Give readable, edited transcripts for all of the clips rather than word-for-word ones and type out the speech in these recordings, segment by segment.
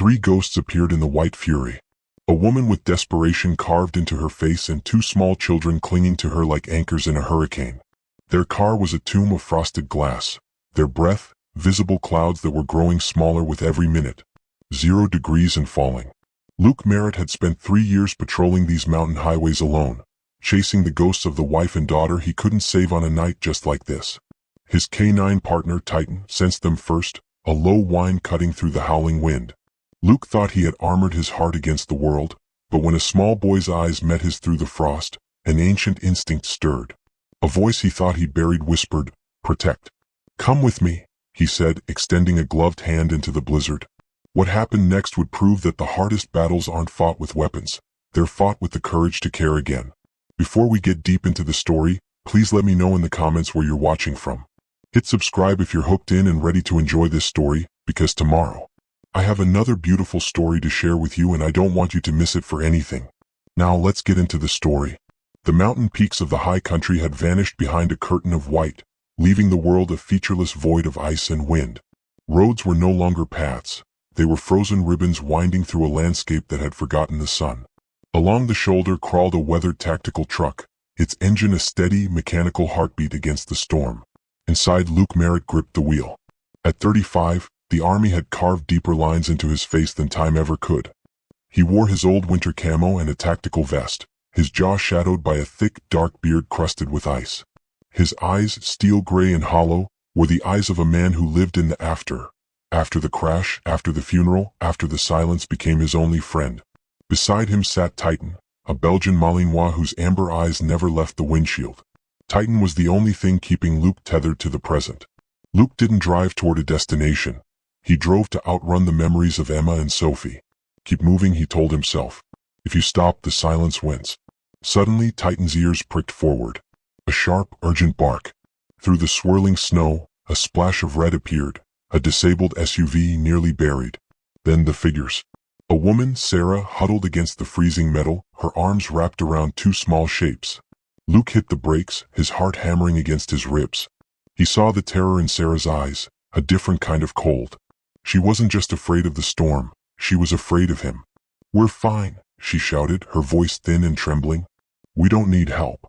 Three ghosts appeared in the white fury. A woman with desperation carved into her face and two small children clinging to her like anchors in a hurricane. Their car was a tomb of frosted glass. Their breath, visible clouds that were growing smaller with every minute. 0 degrees and falling. Luke Merritt had spent 3 years patrolling these mountain highways alone, chasing the ghosts of the wife and daughter he couldn't save on a night just like this. His canine partner, Titan, sensed them first, a low whine cutting through the howling wind. Luke thought he had armored his heart against the world, but when a small boy's eyes met his through the frost, an ancient instinct stirred. A voice he thought he'd buried whispered, "Protect." "Come with me," he said, extending a gloved hand into the blizzard. What happened next would prove that the hardest battles aren't fought with weapons, they're fought with the courage to care again. Before we get deep into the story, please let me know in the comments where you're watching from. Hit subscribe if you're hooked in and ready to enjoy this story, because tomorrow, I have another beautiful story to share with you and I don't want you to miss it for anything. Now let's get into the story. The mountain peaks of the high country had vanished behind a curtain of white, leaving the world a featureless void of ice and wind. Roads were no longer paths. They were frozen ribbons winding through a landscape that had forgotten the sun. Along the shoulder crawled a weathered tactical truck, its engine a steady, mechanical heartbeat against the storm. Inside, Luke Merritt gripped the wheel. At 35, the army had carved deeper lines into his face than time ever could. He wore his old winter camo and a tactical vest, his jaw shadowed by a thick, dark beard crusted with ice. His eyes, steel gray and hollow, were the eyes of a man who lived in the after. After the crash, after the funeral, after the silence became his only friend. Beside him sat Titan, a Belgian Malinois whose amber eyes never left the windshield. Titan was the only thing keeping Luke tethered to the present. Luke didn't drive toward a destination. He drove to outrun the memories of Emma and Sophie. Keep moving, he told himself. If you stop, the silence wins. Suddenly, Titan's ears pricked forward. A sharp, urgent bark. Through the swirling snow, a splash of red appeared, a disabled SUV nearly buried. Then the figures. A woman, Sarah, huddled against the freezing metal, her arms wrapped around two small shapes. Luke hit the brakes, his heart hammering against his ribs. He saw the terror in Sarah's eyes, a different kind of cold. She wasn't just afraid of the storm, she was afraid of him. "We're fine," she shouted, her voice thin and trembling. "We don't need help."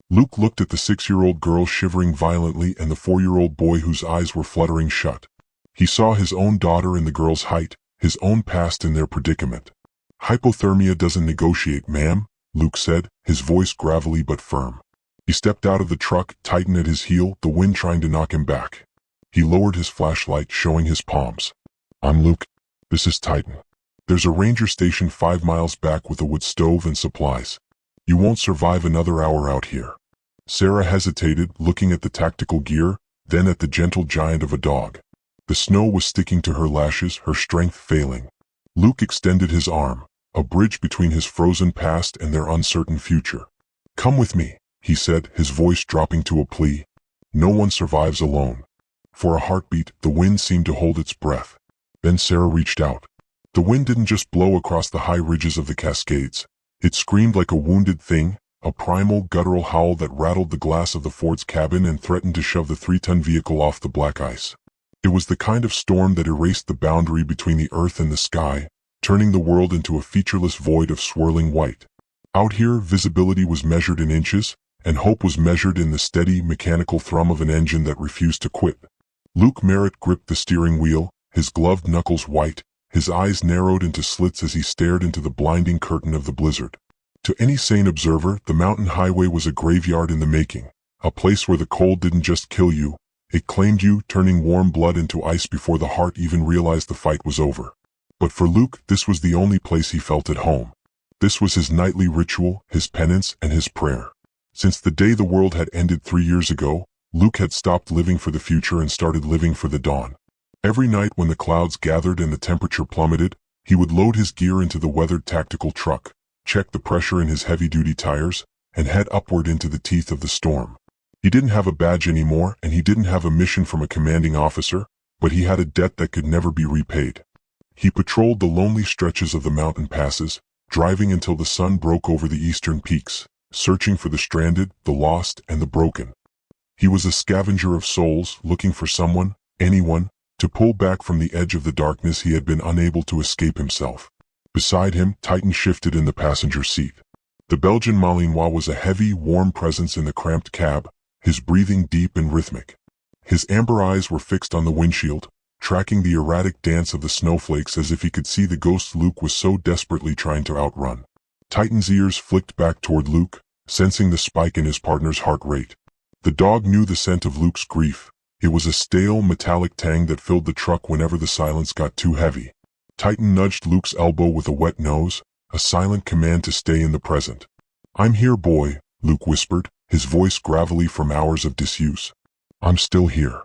Luke looked at the 6-year-old girl shivering violently and the 4-year-old boy whose eyes were fluttering shut. He saw his own daughter in the girl's height, his own past in their predicament. "Hypothermia doesn't negotiate, ma'am," Luke said, his voice gravelly but firm. He stepped out of the truck, Titan at his heel, the wind trying to knock him back. He lowered his flashlight, showing his palms. "I'm Luke. This is Titan. There's a ranger station 5 miles back with a wood stove and supplies. You won't survive another hour out here." Sarah hesitated, looking at the tactical gear, then at the gentle giant of a dog. The snow was sticking to her lashes, her strength failing. Luke extended his arm, a bridge between his frozen past and their uncertain future. "Come with me," he said, his voice dropping to a plea. "No one survives alone." For a heartbeat, the wind seemed to hold its breath. Then Sarah reached out. The wind didn't just blow across the high ridges of the Cascades. It screamed like a wounded thing, a primal, guttural howl that rattled the glass of the Ford's cabin and threatened to shove the 3-ton vehicle off the black ice. It was the kind of storm that erased the boundary between the earth and the sky, turning the world into a featureless void of swirling white. Out here, visibility was measured in inches, and hope was measured in the steady, mechanical thrum of an engine that refused to quit. Luke Merritt gripped the steering wheel, his gloved knuckles white, his eyes narrowed into slits as he stared into the blinding curtain of the blizzard. To any sane observer, the mountain highway was a graveyard in the making, a place where the cold didn't just kill you, it claimed you, turning warm blood into ice before the heart even realized the fight was over. But for Luke, this was the only place he felt at home. This was his nightly ritual, his penance, and his prayer. Since the day the world had ended 3 years ago, Luke had stopped living for the future and started living for the dawn. Every night when the clouds gathered and the temperature plummeted, he would load his gear into the weathered tactical truck, check the pressure in his heavy-duty tires, and head upward into the teeth of the storm. He didn't have a badge anymore, and he didn't have a mission from a commanding officer, but he had a debt that could never be repaid. He patrolled the lonely stretches of the mountain passes, driving until the sun broke over the eastern peaks, searching for the stranded, the lost, and the broken. He was a scavenger of souls, looking for someone, anyone, To pull back from the edge of the darkness, he had been unable to escape himself. Beside him, Titan shifted in the passenger seat. The Belgian Malinois was a heavy, warm presence in the cramped cab, his breathing deep and rhythmic. His amber eyes were fixed on the windshield, tracking the erratic dance of the snowflakes as if he could see the ghost Luke was so desperately trying to outrun. Titan's ears flicked back toward Luke, sensing the spike in his partner's heart rate. The dog knew the scent of Luke's grief. It was a stale, metallic tang that filled the truck whenever the silence got too heavy. Titan nudged Luke's elbow with a wet nose, a silent command to stay in the present. "I'm here, boy," Luke whispered, his voice gravelly from hours of disuse. "I'm still here."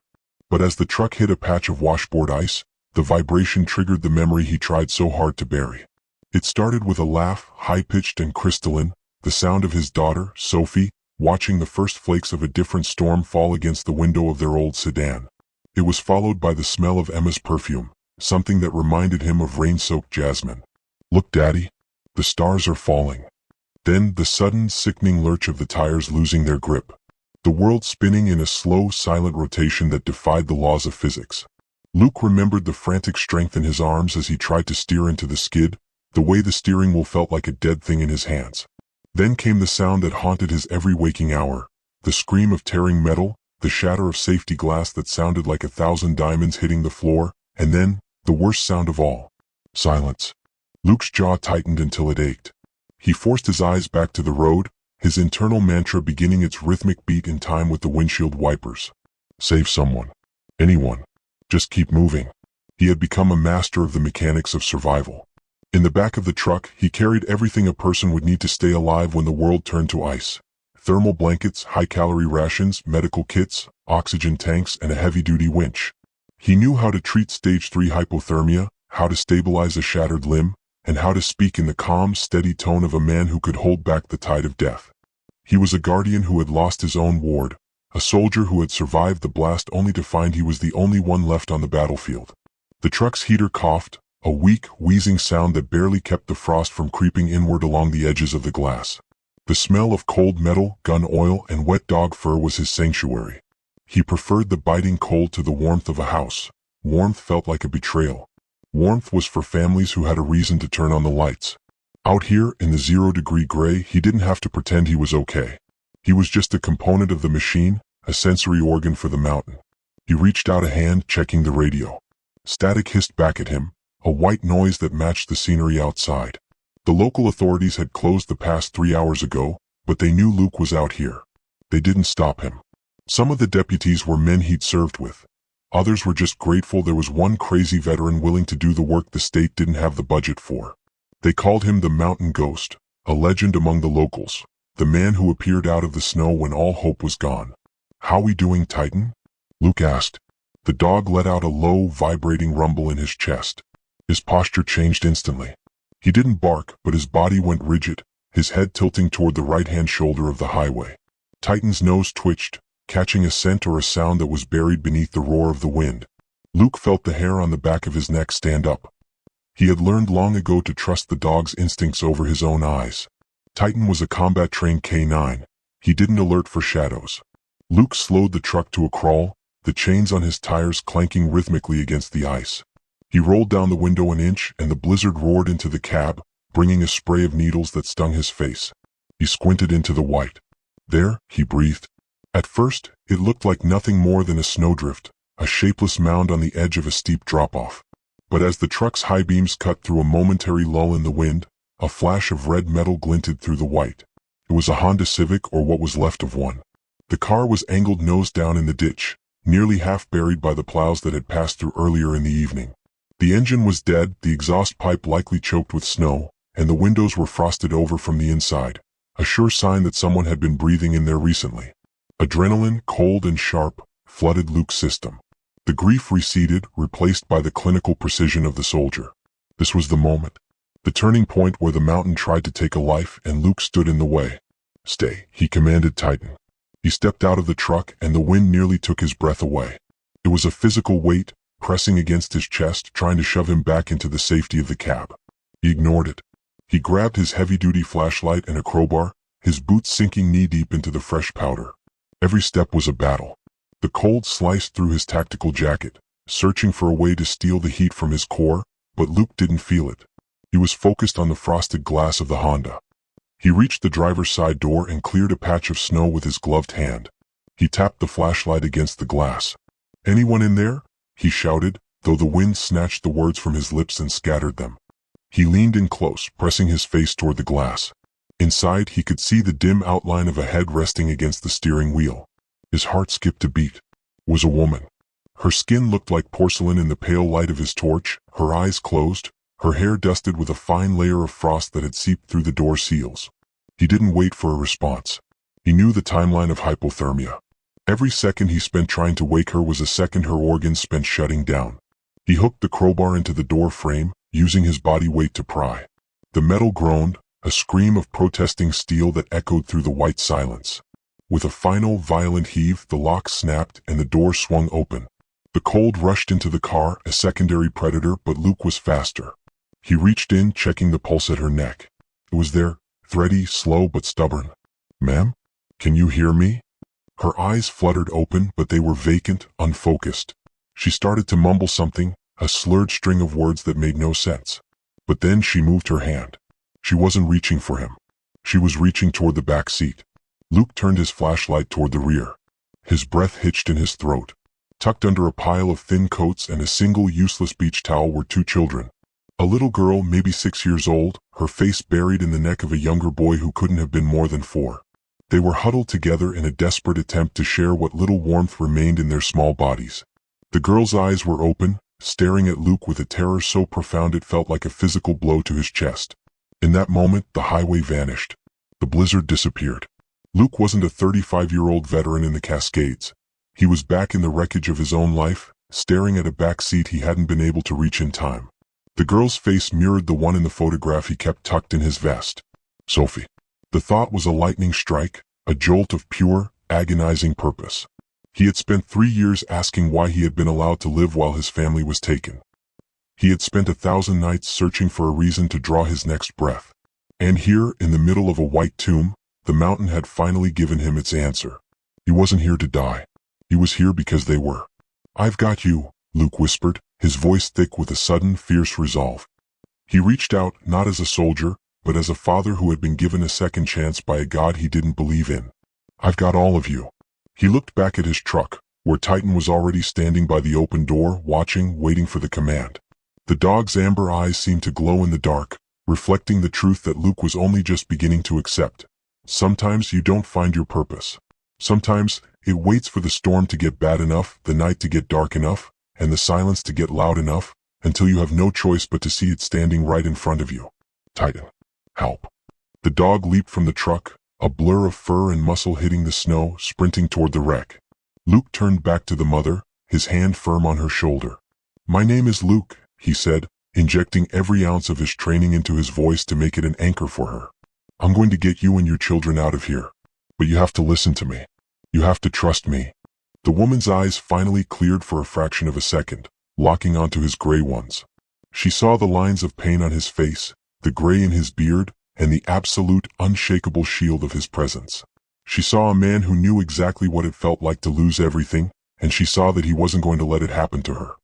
But as the truck hit a patch of washboard ice, the vibration triggered the memory he tried so hard to bury. It started with a laugh, high-pitched and crystalline, the sound of his daughter, Sophie, watching the first flakes of a different storm fall against the window of their old sedan. It was followed by the smell of Emma's perfume, something that reminded him of rain-soaked jasmine. "Look, Daddy. The stars are falling." Then the sudden, sickening lurch of the tires losing their grip. The world spinning in a slow, silent rotation that defied the laws of physics. Luke remembered the frantic strength in his arms as he tried to steer into the skid, the way the steering wheel felt like a dead thing in his hands. Then came the sound that haunted his every waking hour, the scream of tearing metal, the shatter of safety glass that sounded like 1,000 diamonds hitting the floor, and then, the worst sound of all, silence. Luke's jaw tightened until it ached. He forced his eyes back to the road, his internal mantra beginning its rhythmic beat in time with the windshield wipers. Save someone. Anyone. Just keep moving. He had become a master of the mechanics of survival. In the back of the truck, he carried everything a person would need to stay alive when the world turned to ice. Thermal blankets, high-calorie rations, medical kits, oxygen tanks, and a heavy-duty winch. He knew how to treat stage 3 hypothermia, how to stabilize a shattered limb, and how to speak in the calm, steady tone of a man who could hold back the tide of death. He was a guardian who had lost his own ward, a soldier who had survived the blast only to find he was the only one left on the battlefield. The truck's heater coughed, a weak, wheezing sound that barely kept the frost from creeping inward along the edges of the glass. The smell of cold metal, gun oil, and wet dog fur was his sanctuary. He preferred the biting cold to the warmth of a house. Warmth felt like a betrayal. Warmth was for families who had a reason to turn on the lights. Out here, in the 0-degree gray, he didn't have to pretend he was okay. He was just a component of the machine, a sensory organ for the mountain. He reached out a hand, checking the radio. Static hissed back at him, a white noise that matched the scenery outside. The local authorities had closed the pass 3 hours ago, but they knew Luke was out here. They didn't stop him. Some of the deputies were men he'd served with. Others were just grateful there was one crazy veteran willing to do the work the state didn't have the budget for. They called him the Mountain Ghost, a legend among the locals, the man who appeared out of the snow when all hope was gone. "How we doing, Titan?" Luke asked. The dog let out a low, vibrating rumble in his chest. His posture changed instantly. He didn't bark, but his body went rigid, his head tilting toward the right-hand shoulder of the highway. Titan's nose twitched, catching a scent or a sound that was buried beneath the roar of the wind. Luke felt the hair on the back of his neck stand up. He had learned long ago to trust the dog's instincts over his own eyes. Titan was a combat-trained K9. He didn't alert for shadows. Luke slowed the truck to a crawl, the chains on his tires clanking rhythmically against the ice. He rolled down the window an inch and the blizzard roared into the cab, bringing a spray of needles that stung his face. He squinted into the white. "There," he breathed. At first, it looked like nothing more than a snowdrift, a shapeless mound on the edge of a steep drop-off. But as the truck's high beams cut through a momentary lull in the wind, a flash of red metal glinted through the white. It was a Honda Civic, or what was left of one. The car was angled nose down in the ditch, nearly half buried by the plows that had passed through earlier in the evening. The engine was dead, the exhaust pipe likely choked with snow, and the windows were frosted over from the inside, a sure sign that someone had been breathing in there recently. Adrenaline, cold and sharp, flooded Luke's system. The grief receded, replaced by the clinical precision of the soldier. This was the moment. The turning point where the mountain tried to take a life and Luke stood in the way. "Stay," he commanded Titan. He stepped out of the truck and the wind nearly took his breath away. It was a physical weight, pressing against his chest, trying to shove him back into the safety of the cab. He ignored it. He grabbed his heavy-duty flashlight and a crowbar, his boots sinking knee-deep into the fresh powder. Every step was a battle. The cold sliced through his tactical jacket, searching for a way to steal the heat from his core, but Luke didn't feel it. He was focused on the frosted glass of the Honda. He reached the driver's side door and cleared a patch of snow with his gloved hand. He tapped the flashlight against the glass. "Anyone in there?" he shouted, though the wind snatched the words from his lips and scattered them. He leaned in close, pressing his face toward the glass. Inside, he could see the dim outline of a head resting against the steering wheel. His heart skipped a beat. It was a woman. Her skin looked like porcelain in the pale light of his torch, her eyes closed, her hair dusted with a fine layer of frost that had seeped through the door seals. He didn't wait for a response. He knew the timeline of hypothermia. Every second he spent trying to wake her was a second her organs spent shutting down. He hooked the crowbar into the door frame, using his body weight to pry. The metal groaned, a scream of protesting steel that echoed through the white silence. With a final violent heave, the lock snapped and the door swung open. The cold rushed into the car, a secondary predator, but Luke was faster. He reached in, checking the pulse at her neck. It was there, thready, slow but stubborn. "Ma'am? Can you hear me?" Her eyes fluttered open, but they were vacant, unfocused. She started to mumble something, a slurred string of words that made no sense. But then she moved her hand. She wasn't reaching for him. She was reaching toward the back seat. Luke turned his flashlight toward the rear. His breath hitched in his throat. Tucked under a pile of thin coats and a single useless beach towel were two children. A little girl, maybe 6 years old, her face buried in the neck of a younger boy who couldn't have been more than 4. They were huddled together in a desperate attempt to share what little warmth remained in their small bodies. The girl's eyes were open, staring at Luke with a terror so profound it felt like a physical blow to his chest. In that moment, the highway vanished. The blizzard disappeared. Luke wasn't a 35-year-old veteran in the Cascades. He was back in the wreckage of his own life, staring at a back seat he hadn't been able to reach in time. The girl's face mirrored the one in the photograph he kept tucked in his vest. Sophie. The thought was a lightning strike, a jolt of pure, agonizing purpose. He had spent 3 years asking why he had been allowed to live while his family was taken. He had spent 1,000 nights searching for a reason to draw his next breath. And here, in the middle of a white tomb, the mountain had finally given him its answer. He wasn't here to die. He was here because they were. "I've got you," Luke whispered, his voice thick with a sudden, fierce resolve. He reached out, not as a soldier, but as a father who had been given a second chance by a God he didn't believe in. "I've got all of you." He looked back at his truck, where Titan was already standing by the open door, watching, waiting for the command. The dog's amber eyes seemed to glow in the dark, reflecting the truth that Luke was only just beginning to accept. Sometimes you don't find your purpose. Sometimes it waits for the storm to get bad enough, the night to get dark enough, and the silence to get loud enough, until you have no choice but to see it standing right in front of you. "Titan, help." The dog leaped from the truck, a blur of fur and muscle hitting the snow, sprinting toward the wreck. Luke turned back to the mother, his hand firm on her shoulder. "My name is Luke," he said, injecting every ounce of his training into his voice to make it an anchor for her. "I'm going to get you and your children out of here. But you have to listen to me. You have to trust me." The woman's eyes finally cleared for a fraction of a second, locking onto his gray ones. She saw the lines of pain on his face, the gray in his beard, and the absolute, unshakable shield of his presence. She saw a man who knew exactly what it felt like to lose everything, and she saw that he wasn't going to let it happen to her.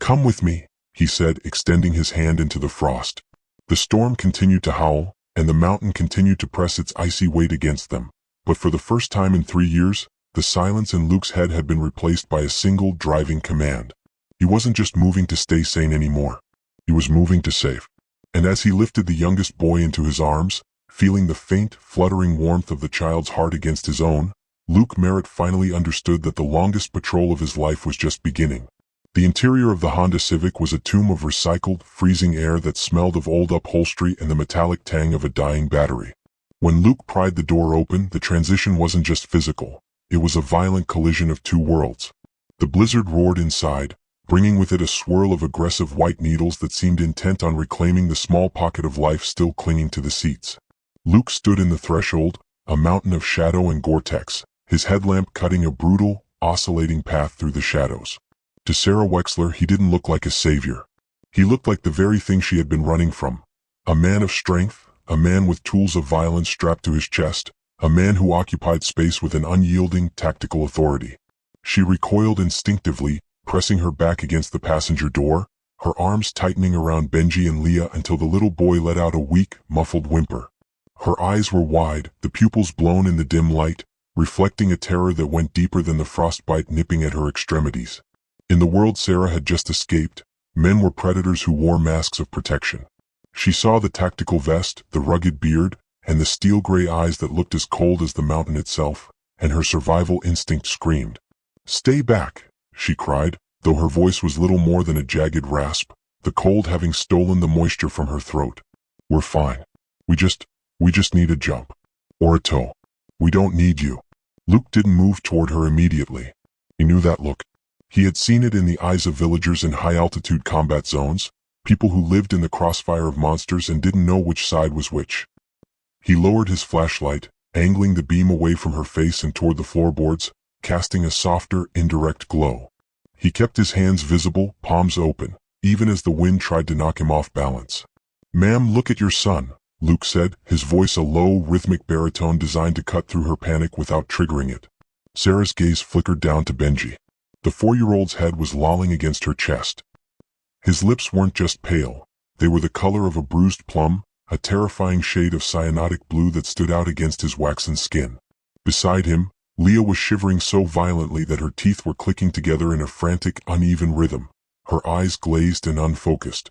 "Come with me," he said, extending his hand into the frost. The storm continued to howl, and the mountain continued to press its icy weight against them. But for the first time in 3 years, the silence in Luke's head had been replaced by a single driving command. He wasn't just moving to stay sane anymore. He was moving to save. And as he lifted the youngest boy into his arms, feeling the faint, fluttering warmth of the child's heart against his own, Luke Merritt finally understood that the longest patrol of his life was just beginning. The interior of the Honda Civic was a tomb of recycled, freezing air that smelled of old upholstery and the metallic tang of a dying battery. When Luke pried the door open, the transition wasn't just physical. It was a violent collision of two worlds. The blizzard roared inside, bringing with it a swirl of aggressive white needles that seemed intent on reclaiming the small pocket of life still clinging to the seats. Luke stood in the threshold, a mountain of shadow and Gore-Tex, his headlamp cutting a brutal, oscillating path through the shadows. To Sarah Wexler, he didn't look like a savior. He looked like the very thing she had been running from. A man of strength, a man with tools of violence strapped to his chest, a man who occupied space with an unyielding, tactical authority. She recoiled instinctively, pressing her back against the passenger door, her arms tightening around Benji and Leah until the little boy let out a weak, muffled whimper. Her eyes were wide, the pupils blown in the dim light, reflecting a terror that went deeper than the frostbite nipping at her extremities. In the world Sarah had just escaped, men were predators who wore masks of protection. She saw the tactical vest, the rugged beard, and the steel-gray eyes that looked as cold as the mountain itself, and her survival instinct screamed. "Stay back," she cried, though her voice was little more than a jagged rasp, the cold having stolen the moisture from her throat. "We're fine. We just need a jump. Or a tow. We don't need you." Luke didn't move toward her immediately. He knew that look. He had seen it in the eyes of villagers in high-altitude combat zones, people who lived in the crossfire of monsters and didn't know which side was which. He lowered his flashlight, angling the beam away from her face and toward the floorboards, casting a softer, indirect glow. He kept his hands visible, palms open, even as the wind tried to knock him off balance. "Ma'am, look at your son," Luke said, his voice a low, rhythmic baritone designed to cut through her panic without triggering it. Sarah's gaze flickered down to Benji. The 4-year-old's head was lolling against her chest. His lips weren't just pale, they were the color of a bruised plum, a terrifying shade of cyanotic blue that stood out against his waxen skin. Beside him, Leah was shivering so violently that her teeth were clicking together in a frantic, uneven rhythm, her eyes glazed and unfocused.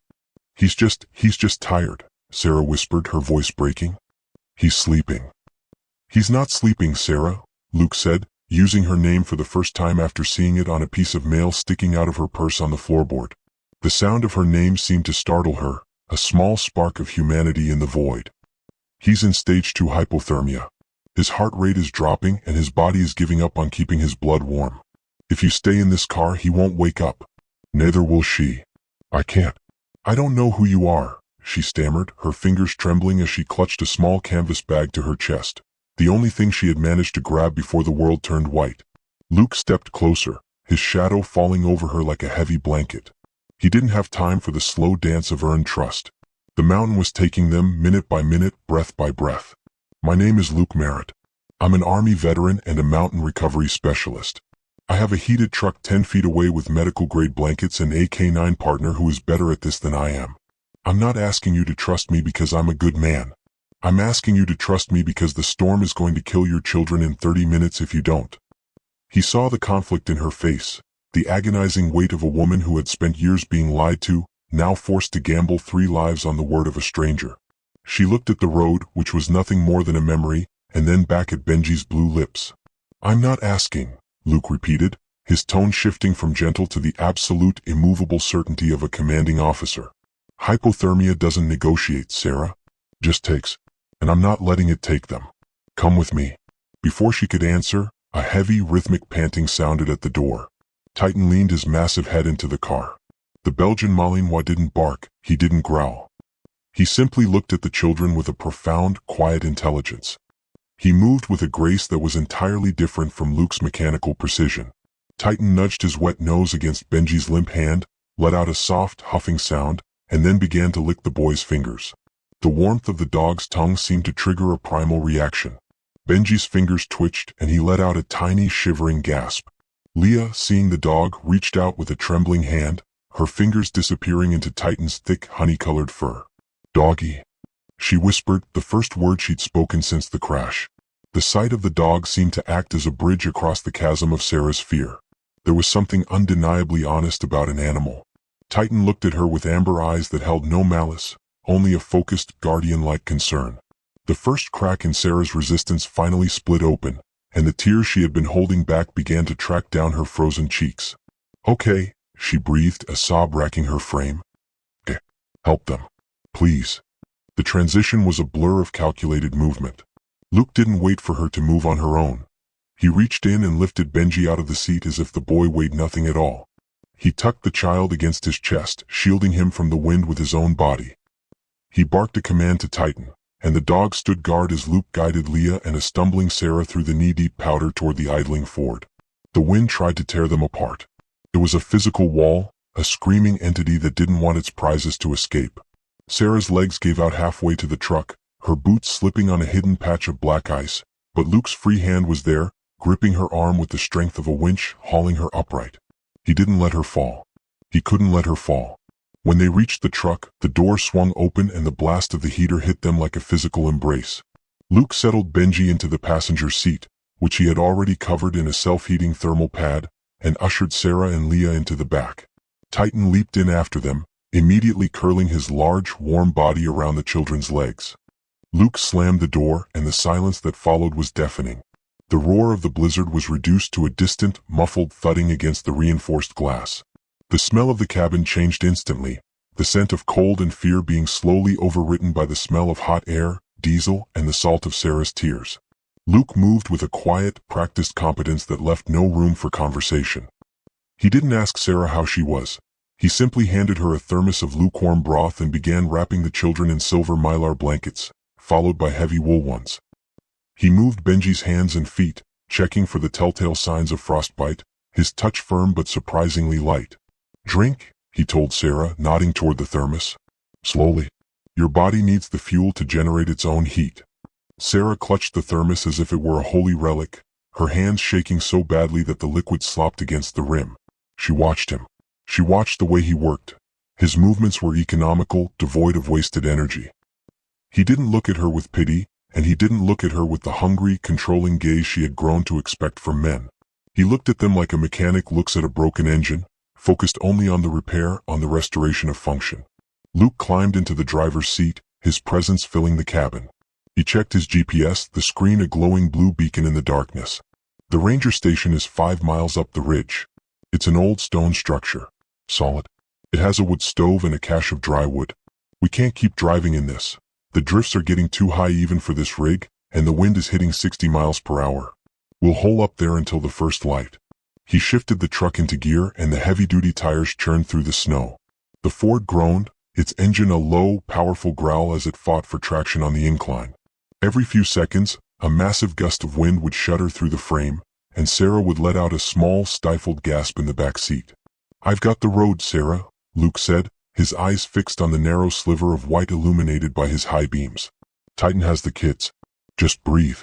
He's just tired," Sarah whispered, her voice breaking. "He's sleeping." "He's not sleeping, Sarah," Luke said, using her name for the first time after seeing it on a piece of mail sticking out of her purse on the floorboard. The sound of her name seemed to startle her, a small spark of humanity in the void. "He's in stage 2 hypothermia. His heart rate is dropping and his body is giving up on keeping his blood warm. If you stay in this car, he won't wake up. Neither will she." "I can't. I don't know who you are," she stammered, her fingers trembling as she clutched a small canvas bag to her chest, the only thing she had managed to grab before the world turned white. Luke stepped closer, his shadow falling over her like a heavy blanket. He didn't have time for the slow dance of earned trust. The mountain was taking them minute by minute, breath by breath. "My name is Luke Merritt. I'm an Army veteran and a mountain recovery specialist. I have a heated truck 10 feet away with medical-grade blankets and a K9 partner who is better at this than I am. I'm not asking you to trust me because I'm a good man. I'm asking you to trust me because the storm is going to kill your children in 30 minutes if you don't." He saw the conflict in her face, the agonizing weight of a woman who had spent years being lied to, now forced to gamble 3 lives on the word of a stranger. She looked at the road, which was nothing more than a memory, and then back at Benji's blue lips. "I'm not asking," Luke repeated, his tone shifting from gentle to the absolute, immovable certainty of a commanding officer. "Hypothermia doesn't negotiate, Sarah. Just takes. And I'm not letting it take them. Come with me." Before she could answer, a heavy, rhythmic panting sounded at the door. Titan leaned his massive head into the car. The Belgian Malinois didn't bark, he didn't growl. He simply looked at the children with a profound, quiet intelligence. He moved with a grace that was entirely different from Luke's mechanical precision. Titan nudged his wet nose against Benji's limp hand, let out a soft, huffing sound, and then began to lick the boy's fingers. The warmth of the dog's tongue seemed to trigger a primal reaction. Benji's fingers twitched and he let out a tiny, shivering gasp. Leah, seeing the dog, reached out with a trembling hand, her fingers disappearing into Titan's thick, honey-colored fur. "Doggy," she whispered, the first word she'd spoken since the crash. The sight of the dog seemed to act as a bridge across the chasm of Sarah's fear. There was something undeniably honest about an animal. Titan looked at her with amber eyes that held no malice, only a focused, guardian-like concern. The first crack in Sarah's resistance finally split open, and the tears she had been holding back began to track down her frozen cheeks. "Okay," she breathed, a sob racking her frame. "Okay, help them. Please." The transition was a blur of calculated movement. Luke didn't wait for her to move on her own. He reached in and lifted Benji out of the seat as if the boy weighed nothing at all. He tucked the child against his chest, shielding him from the wind with his own body. He barked a command to Titan, and the dog stood guard as Luke guided Leah and a stumbling Sarah through the knee-deep powder toward the idling Ford. The wind tried to tear them apart. It was a physical wall, a screaming entity that didn't want its prizes to escape. Sarah's legs gave out halfway to the truck, her boots slipping on a hidden patch of black ice, but Luke's free hand was there, gripping her arm with the strength of a winch, hauling her upright. He didn't let her fall. He couldn't let her fall. When they reached the truck, the door swung open and the blast of the heater hit them like a physical embrace. Luke settled Benji into the passenger seat, which he had already covered in a self-heating thermal pad, and ushered Sarah and Leah into the back. Titan leaped in after them, immediately curling his large, warm body around the children's legs. Luke slammed the door, and the silence that followed was deafening. The roar of the blizzard was reduced to a distant, muffled thudding against the reinforced glass. The smell of the cabin changed instantly, the scent of cold and fear being slowly overwritten by the smell of hot air, diesel, and the salt of Sarah's tears. Luke moved with a quiet, practiced competence that left no room for conversation. He didn't ask Sarah how she was. He simply handed her a thermos of lukewarm broth and began wrapping the children in silver mylar blankets, followed by heavy wool ones. He moved Benji's hands and feet, checking for the telltale signs of frostbite, his touch firm but surprisingly light. "Drink," he told Sarah, nodding toward the thermos. "Slowly. Your body needs the fuel to generate its own heat." Sarah clutched the thermos as if it were a holy relic, her hands shaking so badly that the liquid slopped against the rim. She watched him. She watched the way he worked. His movements were economical, devoid of wasted energy. He didn't look at her with pity, and he didn't look at her with the hungry, controlling gaze she had grown to expect from men. He looked at them like a mechanic looks at a broken engine, focused only on the repair, on the restoration of function. Luke climbed into the driver's seat, his presence filling the cabin. He checked his GPS, the screen a glowing blue beacon in the darkness. The ranger station is 5 miles up the ridge. It's an old stone structure. Solid. It has a wood stove and a cache of dry wood. We can't keep driving in this. The drifts are getting too high even for this rig, and the wind is hitting 60 miles per hour. We'll hole up there until the first light. He shifted the truck into gear and the heavy-duty tires churned through the snow. The Ford groaned, its engine a low, powerful growl as it fought for traction on the incline. Every few seconds, a massive gust of wind would shudder through the frame, and Sarah would let out a small, stifled gasp in the back seat. "I've got the road, Sarah," Luke said, his eyes fixed on the narrow sliver of white illuminated by his high beams. "Titan has the kids. Just breathe."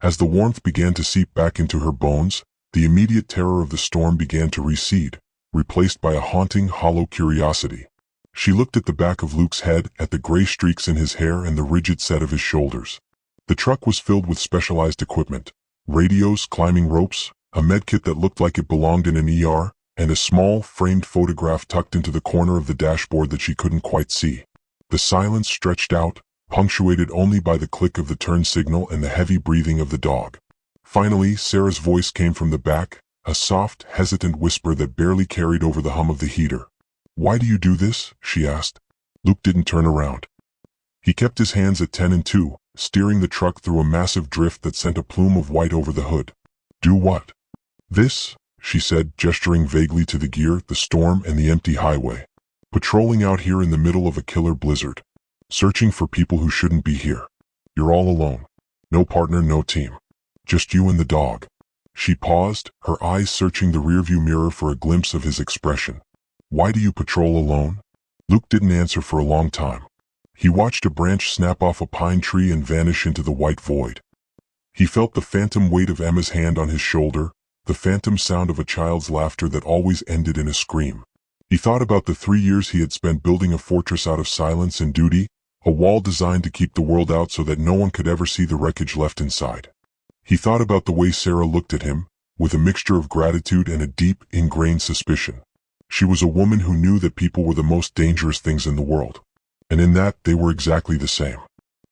As the warmth began to seep back into her bones, the immediate terror of the storm began to recede, replaced by a haunting, hollow curiosity. She looked at the back of Luke's head, at the gray streaks in his hair and the rigid set of his shoulders. The truck was filled with specialized equipment: radios, climbing ropes, a medkit that looked like it belonged in an ER, and a small, framed photograph tucked into the corner of the dashboard that she couldn't quite see. The silence stretched out, punctuated only by the click of the turn signal and the heavy breathing of the dog. Finally, Sarah's voice came from the back, a soft, hesitant whisper that barely carried over the hum of the heater. "Why do you do this?" she asked. Luke didn't turn around. He kept his hands at 10 and 2, steering the truck through a massive drift that sent a plume of white over the hood. "Do what?" "This," she said, gesturing vaguely to the gear, the storm, and the empty highway. "Patrolling out here in the middle of a killer blizzard. Searching for people who shouldn't be here. You're all alone. No partner, no team. Just you and the dog." She paused, her eyes searching the rearview mirror for a glimpse of his expression. "Why do you patrol alone?" Luke didn't answer for a long time. He watched a branch snap off a pine tree and vanish into the white void. He felt the phantom weight of Emma's hand on his shoulder, the phantom sound of a child's laughter that always ended in a scream. He thought about the 3 years he had spent building a fortress out of silence and duty, a wall designed to keep the world out so that no one could ever see the wreckage left inside. He thought about the way Sarah looked at him, with a mixture of gratitude and a deep, ingrained suspicion. She was a woman who knew that people were the most dangerous things in the world. And in that, they were exactly the same.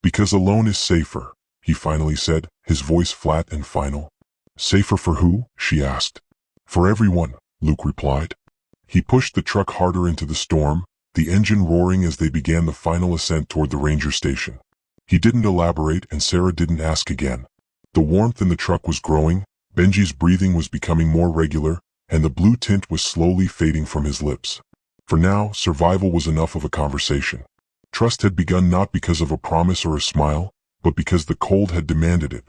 "Because alone is safer," he finally said, his voice flat and final. "Safer for who?" she asked. "For everyone," Luke replied. He pushed the truck harder into the storm, the engine roaring as they began the final ascent toward the ranger station. He didn't elaborate, and Sarah didn't ask again. The warmth in the truck was growing, Benji's breathing was becoming more regular, and the blue tint was slowly fading from his lips. For now, survival was enough of a conversation. Trust had begun not because of a promise or a smile, but because the cold had demanded it.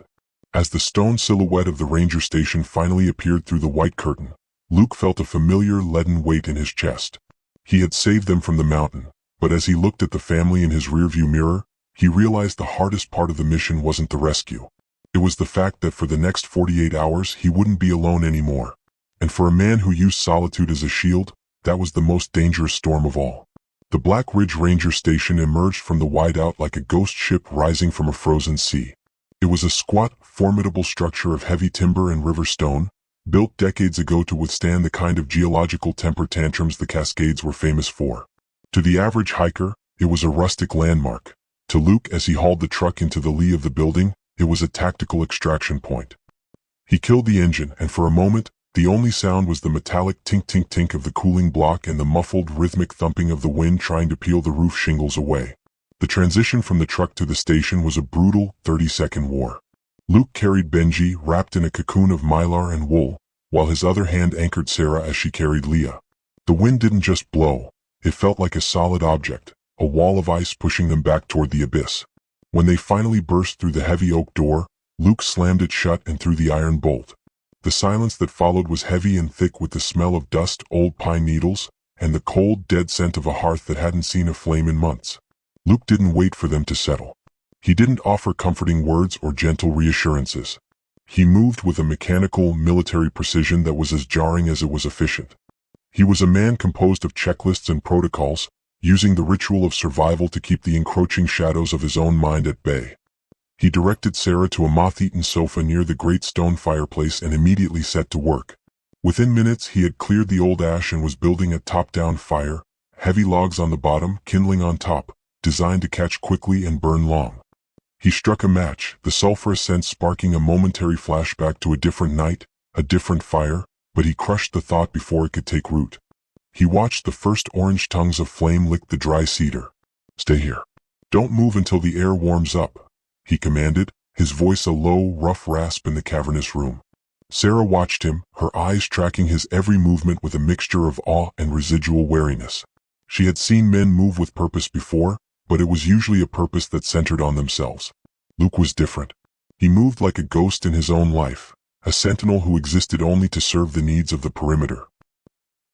As the stone silhouette of the ranger station finally appeared through the white curtain, Luke felt a familiar leaden weight in his chest. He had saved them from the mountain, but as he looked at the family in his rearview mirror, he realized the hardest part of the mission wasn't the rescue. It was the fact that for the next 48 hours he wouldn't be alone anymore. And for a man who used solitude as a shield, that was the most dangerous storm of all. The Black Ridge Ranger Station emerged from the whiteout like a ghost ship rising from a frozen sea. It was a squat, formidable structure of heavy timber and river stone, built decades ago to withstand the kind of geological temper tantrums the Cascades were famous for. To the average hiker, it was a rustic landmark. To Luke, as he hauled the truck into the lee of the building, it was a tactical extraction point. He killed the engine, and for a moment, the only sound was the metallic tink-tink-tink of the cooling block and the muffled, rhythmic thumping of the wind trying to peel the roof shingles away. The transition from the truck to the station was a brutal 30-second war. Luke carried Benji, wrapped in a cocoon of mylar and wool, while his other hand anchored Sarah as she carried Leah. The wind didn't just blow. It felt like a solid object, a wall of ice pushing them back toward the abyss. When they finally burst through the heavy oak door, Luke slammed it shut and threw the iron bolt. The silence that followed was heavy and thick with the smell of dust, old pine needles, and the cold, dead scent of a hearth that hadn't seen a flame in months. Luke didn't wait for them to settle. He didn't offer comforting words or gentle reassurances. He moved with a mechanical, military precision that was as jarring as it was efficient. He was a man composed of checklists and protocols, using the ritual of survival to keep the encroaching shadows of his own mind at bay. He directed Sarah to a moth-eaten sofa near the great stone fireplace and immediately set to work. Within minutes he had cleared the old ash and was building a top-down fire, heavy logs on the bottom, kindling on top, designed to catch quickly and burn long. He struck a match, the sulfurous scent sparking a momentary flashback to a different night, a different fire, but he crushed the thought before it could take root. He watched the first orange tongues of flame lick the dry cedar. "Stay here. Don't move until the air warms up," he commanded, his voice a low, rough rasp in the cavernous room. Sarah watched him, her eyes tracking his every movement with a mixture of awe and residual wariness. She had seen men move with purpose before, but it was usually a purpose that centered on themselves. Luke was different. He moved like a ghost in his own life, a sentinel who existed only to serve the needs of the perimeter.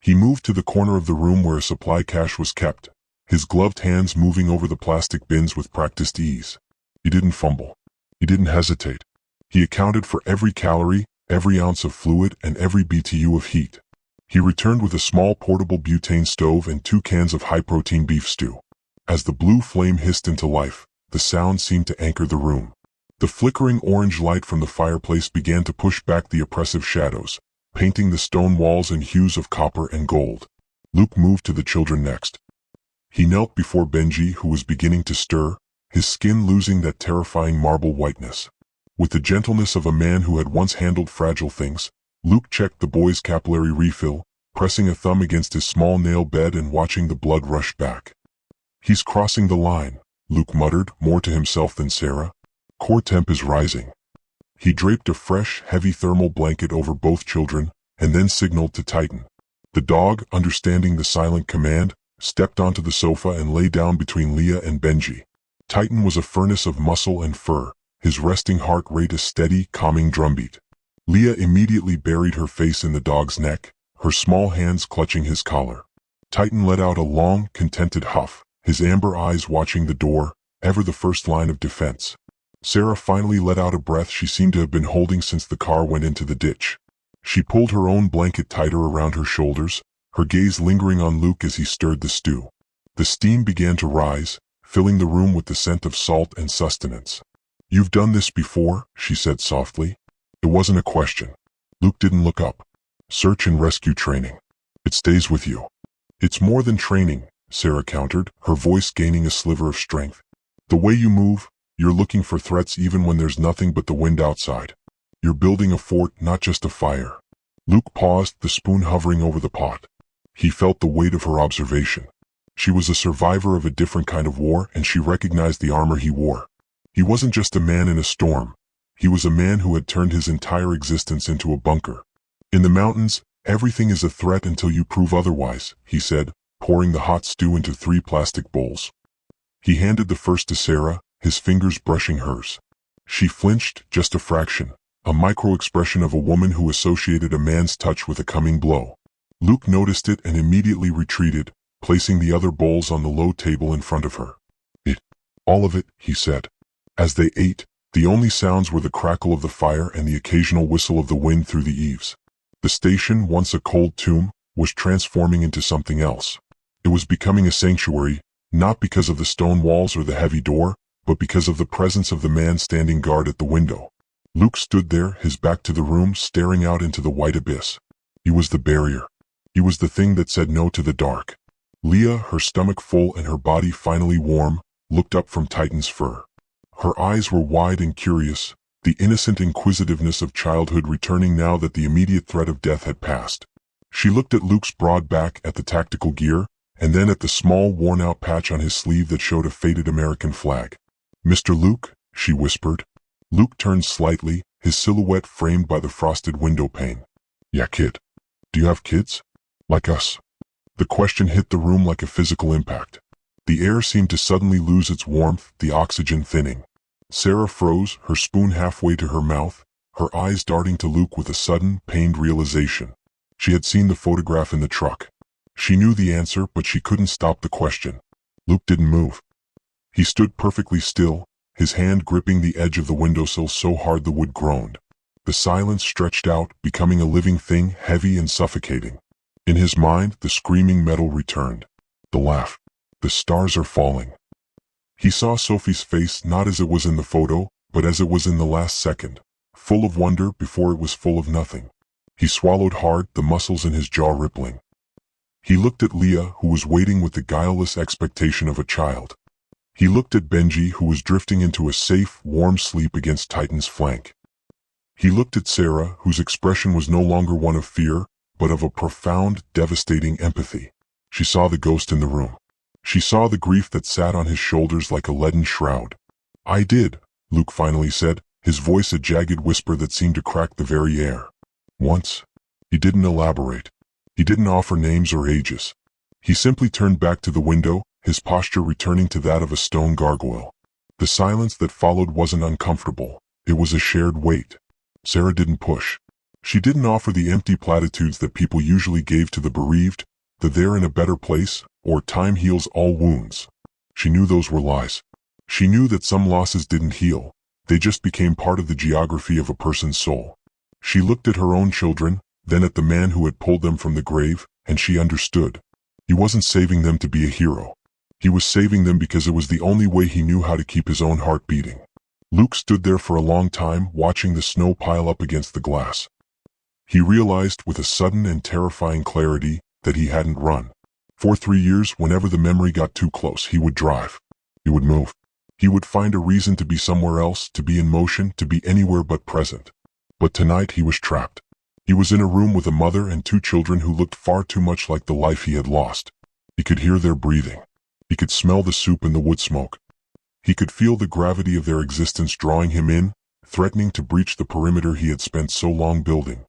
He moved to the corner of the room where a supply cache was kept, his gloved hands moving over the plastic bins with practiced ease. He didn't fumble. He didn't hesitate. He accounted for every calorie, every ounce of fluid, and every BTU of heat. He returned with a small portable butane stove and 2 cans of high-protein beef stew. As the blue flame hissed into life, the sound seemed to anchor the room. The flickering orange light from the fireplace began to push back the oppressive shadows, painting the stone walls in hues of copper and gold. Luke moved to the children next. He knelt before Benji, who was beginning to stir, his skin losing that terrifying marble whiteness. With the gentleness of a man who had once handled fragile things, Luke checked the boy's capillary refill, pressing a thumb against his small nail bed and watching the blood rush back. "He's crossing the line," Luke muttered, more to himself than Sarah. "Core temp is rising." He draped a fresh, heavy thermal blanket over both children, and then signaled to Titan. The dog, understanding the silent command, stepped onto the sofa and lay down between Leah and Benji. Titan was a furnace of muscle and fur, his resting heart rate a steady, calming drumbeat. Leah immediately buried her face in the dog's neck, her small hands clutching his collar. Titan let out a long, contented huff, his amber eyes watching the door, ever the first line of defense. Sarah finally let out a breath she seemed to have been holding since the car went into the ditch. She pulled her own blanket tighter around her shoulders, her gaze lingering on Luke as he stirred the stew. The steam began to rise, filling the room with the scent of salt and sustenance. "You've done this before," she said softly. It wasn't a question. Luke didn't look up. "Search and rescue training. It stays with you." "It's more than training," Sarah countered, her voice gaining a sliver of strength. "The way you move, you're looking for threats even when there's nothing but the wind outside. You're building a fort, not just a fire." Luke paused, the spoon hovering over the pot. He felt the weight of her observation. She was a survivor of a different kind of war, and she recognized the armor he wore. He wasn't just a man in a storm. He was a man who had turned his entire existence into a bunker. "In the mountains, everything is a threat until you prove otherwise," he said, pouring the hot stew into 3 plastic bowls. He handed the first to Sarah, his fingers brushing hers. She flinched, just a fraction, a micro-expression of a woman who associated a man's touch with a coming blow. Luke noticed it and immediately retreated, placing the other bowls on the low table in front of her. All of it," he said. As they ate, the only sounds were the crackle of the fire and the occasional whistle of the wind through the eaves. The station, once a cold tomb, was transforming into something else. It was becoming a sanctuary, not because of the stone walls or the heavy door, but because of the presence of the man standing guard at the window. Luke stood there, his back to the room, staring out into the white abyss. He was the barrier. He was the thing that said no to the dark. Leah, her stomach full and her body finally warm, looked up from Titan's fur. Her eyes were wide and curious, the innocent inquisitiveness of childhood returning now that the immediate threat of death had passed. She looked at Luke's broad back, at the tactical gear, and then at the small worn-out patch on his sleeve that showed a faded American flag. "Mr. Luke," she whispered. Luke turned slightly, his silhouette framed by the frosted window pane. "Yeah, kid. Do you have kids? Like us?" The question hit the room like a physical impact. The air seemed to suddenly lose its warmth, the oxygen thinning. Sarah froze, her spoon halfway to her mouth, her eyes darting to Luke with a sudden, pained realization. She had seen the photograph in the truck. She knew the answer, but she couldn't stop the question. Luke didn't move. He stood perfectly still, his hand gripping the edge of the windowsill so hard the wood groaned. The silence stretched out, becoming a living thing, heavy and suffocating. In his mind, the screaming metal returned. The laugh. "The stars are falling." He saw Sophie's face not as it was in the photo, but as it was in the last second, full of wonder before it was full of nothing. He swallowed hard, the muscles in his jaw rippling. He looked at Leah, who was waiting with the guileless expectation of a child. He looked at Benji, who was drifting into a safe, warm sleep against Titan's flank. He looked at Sarah, whose expression was no longer one of fear, but of a profound, devastating empathy. She saw the ghost in the room. She saw the grief that sat on his shoulders like a leaden shroud. "I did," Luke finally said, his voice a jagged whisper that seemed to crack the very air. "Once." He didn't elaborate. He didn't offer names or ages. He simply turned back to the window, his posture returning to that of a stone gargoyle. The silence that followed wasn't uncomfortable. It was a shared weight. Sarah didn't push. She didn't offer the empty platitudes that people usually gave to the bereaved, the "they're in a better place," or "time heals all wounds." She knew those were lies. She knew that some losses didn't heal, they just became part of the geography of a person's soul. She looked at her own children, then at the man who had pulled them from the grave, and she understood. He wasn't saving them to be a hero. He was saving them because it was the only way he knew how to keep his own heart beating. Luke stood there for a long time, watching the snow pile up against the glass. He realized with a sudden and terrifying clarity that he hadn't run. For 3 years, whenever the memory got too close, he would drive. He would move. He would find a reason to be somewhere else, to be in motion, to be anywhere but present. But tonight he was trapped. He was in a room with a mother and 2 children who looked far too much like the life he had lost. He could hear their breathing. He could smell the soup and the wood smoke. He could feel the gravity of their existence drawing him in, threatening to breach the perimeter he had spent so long building.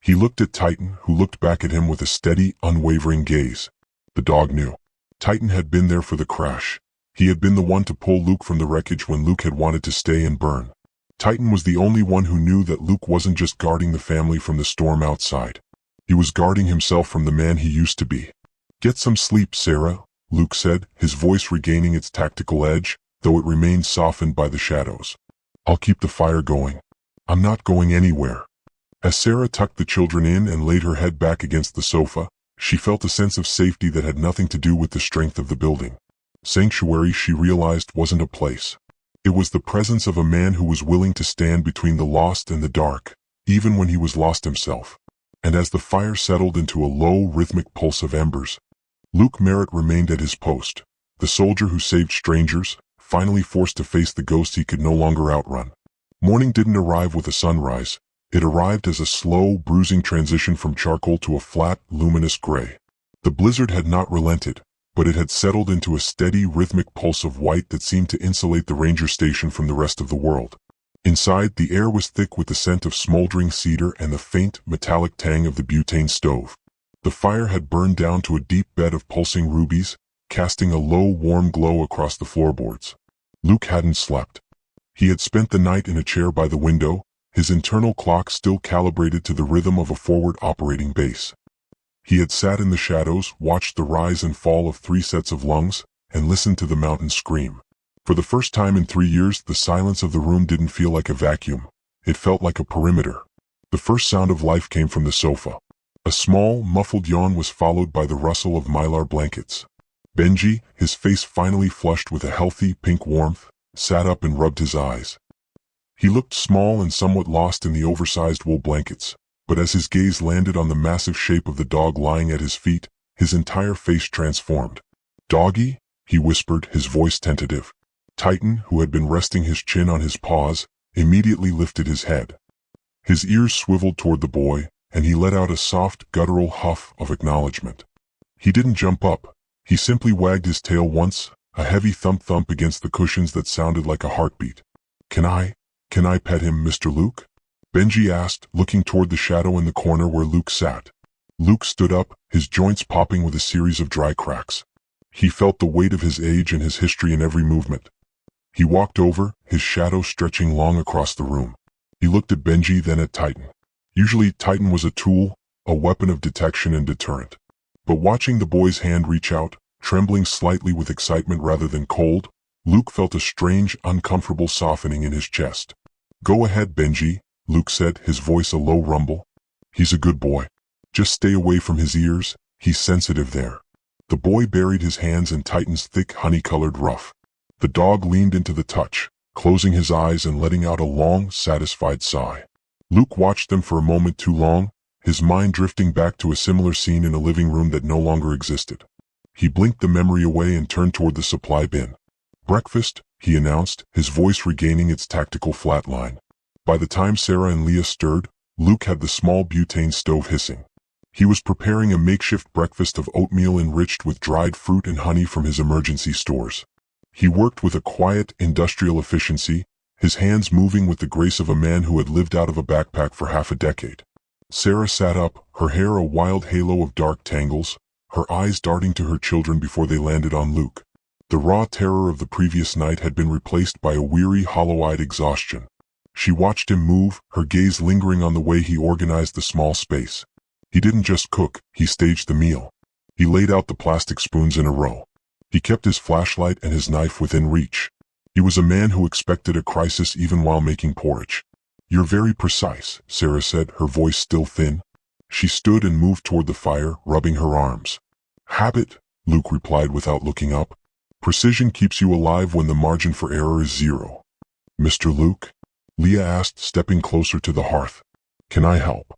He looked at Titan, who looked back at him with a steady, unwavering gaze. The dog knew. Titan had been there for the crash. He had been the one to pull Luke from the wreckage when Luke had wanted to stay and burn. Titan was the only one who knew that Luke wasn't just guarding the family from the storm outside. He was guarding himself from the man he used to be. "Get some sleep, Sarah," Luke said, his voice regaining its tactical edge, though it remained softened by the shadows. "I'll keep the fire going. I'm not going anywhere." As Sarah tucked the children in and laid her head back against the sofa, she felt a sense of safety that had nothing to do with the strength of the building. Sanctuary, she realized, wasn't a place. It was the presence of a man who was willing to stand between the lost and the dark, even when he was lost himself. And as the fire settled into a low, rhythmic pulse of embers, Luke Merritt remained at his post, the soldier who saved strangers, finally forced to face the ghost he could no longer outrun. Morning didn't arrive with a sunrise. It arrived as a slow, bruising transition from charcoal to a flat, luminous gray. The blizzard had not relented, but it had settled into a steady, rhythmic pulse of white that seemed to insulate the ranger station from the rest of the world. Inside, the air was thick with the scent of smoldering cedar and the faint, metallic tang of the butane stove. The fire had burned down to a deep bed of pulsing rubies, casting a low, warm glow across the floorboards. Luke hadn't slept. He had spent the night in a chair by the window, his internal clock still calibrated to the rhythm of a forward operating base. He had sat in the shadows, watched the rise and fall of 3 sets of lungs, and listened to the mountain scream. For the first time in 3 years, the silence of the room didn't feel like a vacuum. It felt like a perimeter. The first sound of life came from the sofa. A small, muffled yawn was followed by the rustle of mylar blankets. Benji, his face finally flushed with a healthy, pink warmth, sat up and rubbed his eyes. He looked small and somewhat lost in the oversized wool blankets, but as his gaze landed on the massive shape of the dog lying at his feet, his entire face transformed. "Doggy?" he whispered, his voice tentative. Titan, who had been resting his chin on his paws, immediately lifted his head. His ears swiveled toward the boy, and he let out a soft, guttural huff of acknowledgement. He didn't jump up. He simply wagged his tail once, a heavy thump-thump against the cushions that sounded like a heartbeat. Can I pet him, Mr. Luke?" Benji asked, looking toward the shadow in the corner where Luke sat. Luke stood up, his joints popping with a series of dry cracks. He felt the weight of his age and his history in every movement. He walked over, his shadow stretching long across the room. He looked at Benji, then at Titan. Usually, Titan was a tool, a weapon of detection and deterrent. But watching the boy's hand reach out, trembling slightly with excitement rather than cold, Luke felt a strange, uncomfortable softening in his chest. "Go ahead, Benji," Luke said, his voice a low rumble. "He's a good boy. Just stay away from his ears, he's sensitive there." The boy buried his hands in Titan's thick, honey-colored ruff. The dog leaned into the touch, closing his eyes and letting out a long, satisfied sigh. Luke watched them for a moment too long, his mind drifting back to a similar scene in a living room that no longer existed. He blinked the memory away and turned toward the supply bin. "Breakfast," he announced, his voice regaining its tactical flat line. By the time Sarah and Leah stirred, Luke had the small butane stove hissing. He was preparing a makeshift breakfast of oatmeal enriched with dried fruit and honey from his emergency stores. He worked with a quiet, industrial efficiency, his hands moving with the grace of a man who had lived out of a backpack for half a decade. Sarah sat up, her hair a wild halo of dark tangles, her eyes darting to her children before they landed on Luke. The raw terror of the previous night had been replaced by a weary, hollow-eyed exhaustion. She watched him move, her gaze lingering on the way he organized the small space. He didn't just cook, he staged the meal. He laid out the plastic spoons in a row. He kept his flashlight and his knife within reach. He was a man who expected a crisis even while making porridge. "You're very precise," Sarah said, her voice still thin. She stood and moved toward the fire, rubbing her arms. "Habit," Luke replied without looking up. "Precision keeps you alive when the margin for error is zero." "Mr. Luke?" Leah asked, stepping closer to the hearth. "Can I help?"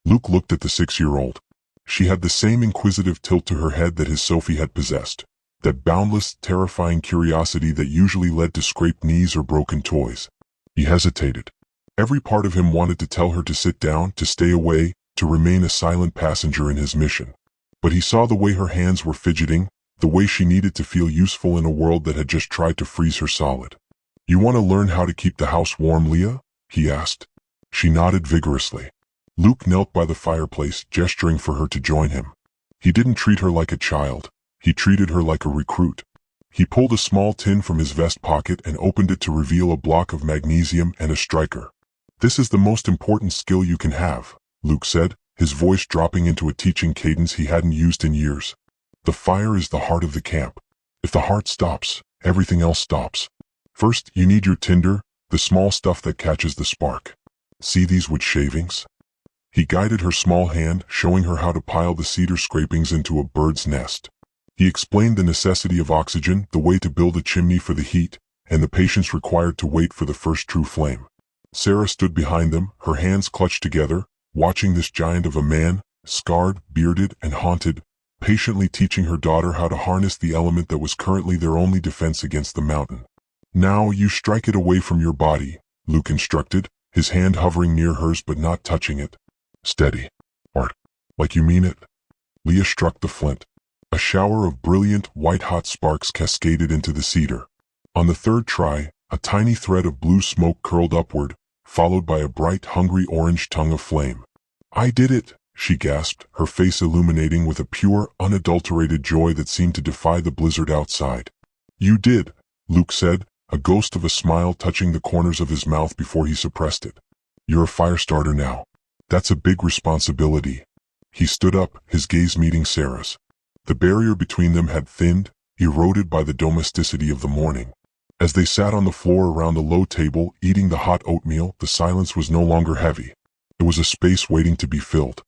Luke looked at the 6-year-old. She had the same inquisitive tilt to her head that his Sophie had possessed, that boundless, terrifying curiosity that usually led to scraped knees or broken toys. He hesitated. Every part of him wanted to tell her to sit down, to stay away, to remain a silent passenger in his mission. But he saw the way her hands were fidgeting, the way she needed to feel useful in a world that had just tried to freeze her solid. "You want to learn how to keep the house warm, Leah?" he asked. She nodded vigorously. Luke knelt by the fireplace, gesturing for her to join him. He didn't treat her like a child. He treated her like a recruit. He pulled a small tin from his vest pocket and opened it to reveal a block of magnesium and a striker. "This is the most important skill you can have," Luke said, his voice dropping into a teaching cadence he hadn't used in years. "The fire is the heart of the camp. If the heart stops, everything else stops. First, you need your tinder, the small stuff that catches the spark. See these wood shavings?" He guided her small hand, showing her how to pile the cedar scrapings into a bird's nest. He explained the necessity of oxygen, the way to build a chimney for the heat, and the patience required to wait for the first true flame. Sarah stood behind them, her hands clutched together, watching this giant of a man, scarred, bearded, and haunted, patiently teaching her daughter how to harness the element that was currently their only defense against the mountain. "Now you strike it away from your body," Luke instructed, his hand hovering near hers but not touching it. "Steady. Art. Like you mean it." Leah struck the flint. A shower of brilliant, white-hot sparks cascaded into the cedar. On the third try, a tiny thread of blue smoke curled upward, followed by a bright, hungry orange tongue of flame. "I did it," she gasped, her face illuminating with a pure, unadulterated joy that seemed to defy the blizzard outside. "You did," Luke said, a ghost of a smile touching the corners of his mouth before he suppressed it. "You're a fire starter now. That's a big responsibility." He stood up, his gaze meeting Sarah's. The barrier between them had thinned, eroded by the domesticity of the morning. As they sat on the floor around the low table, eating the hot oatmeal, the silence was no longer heavy. It was a space waiting to be filled.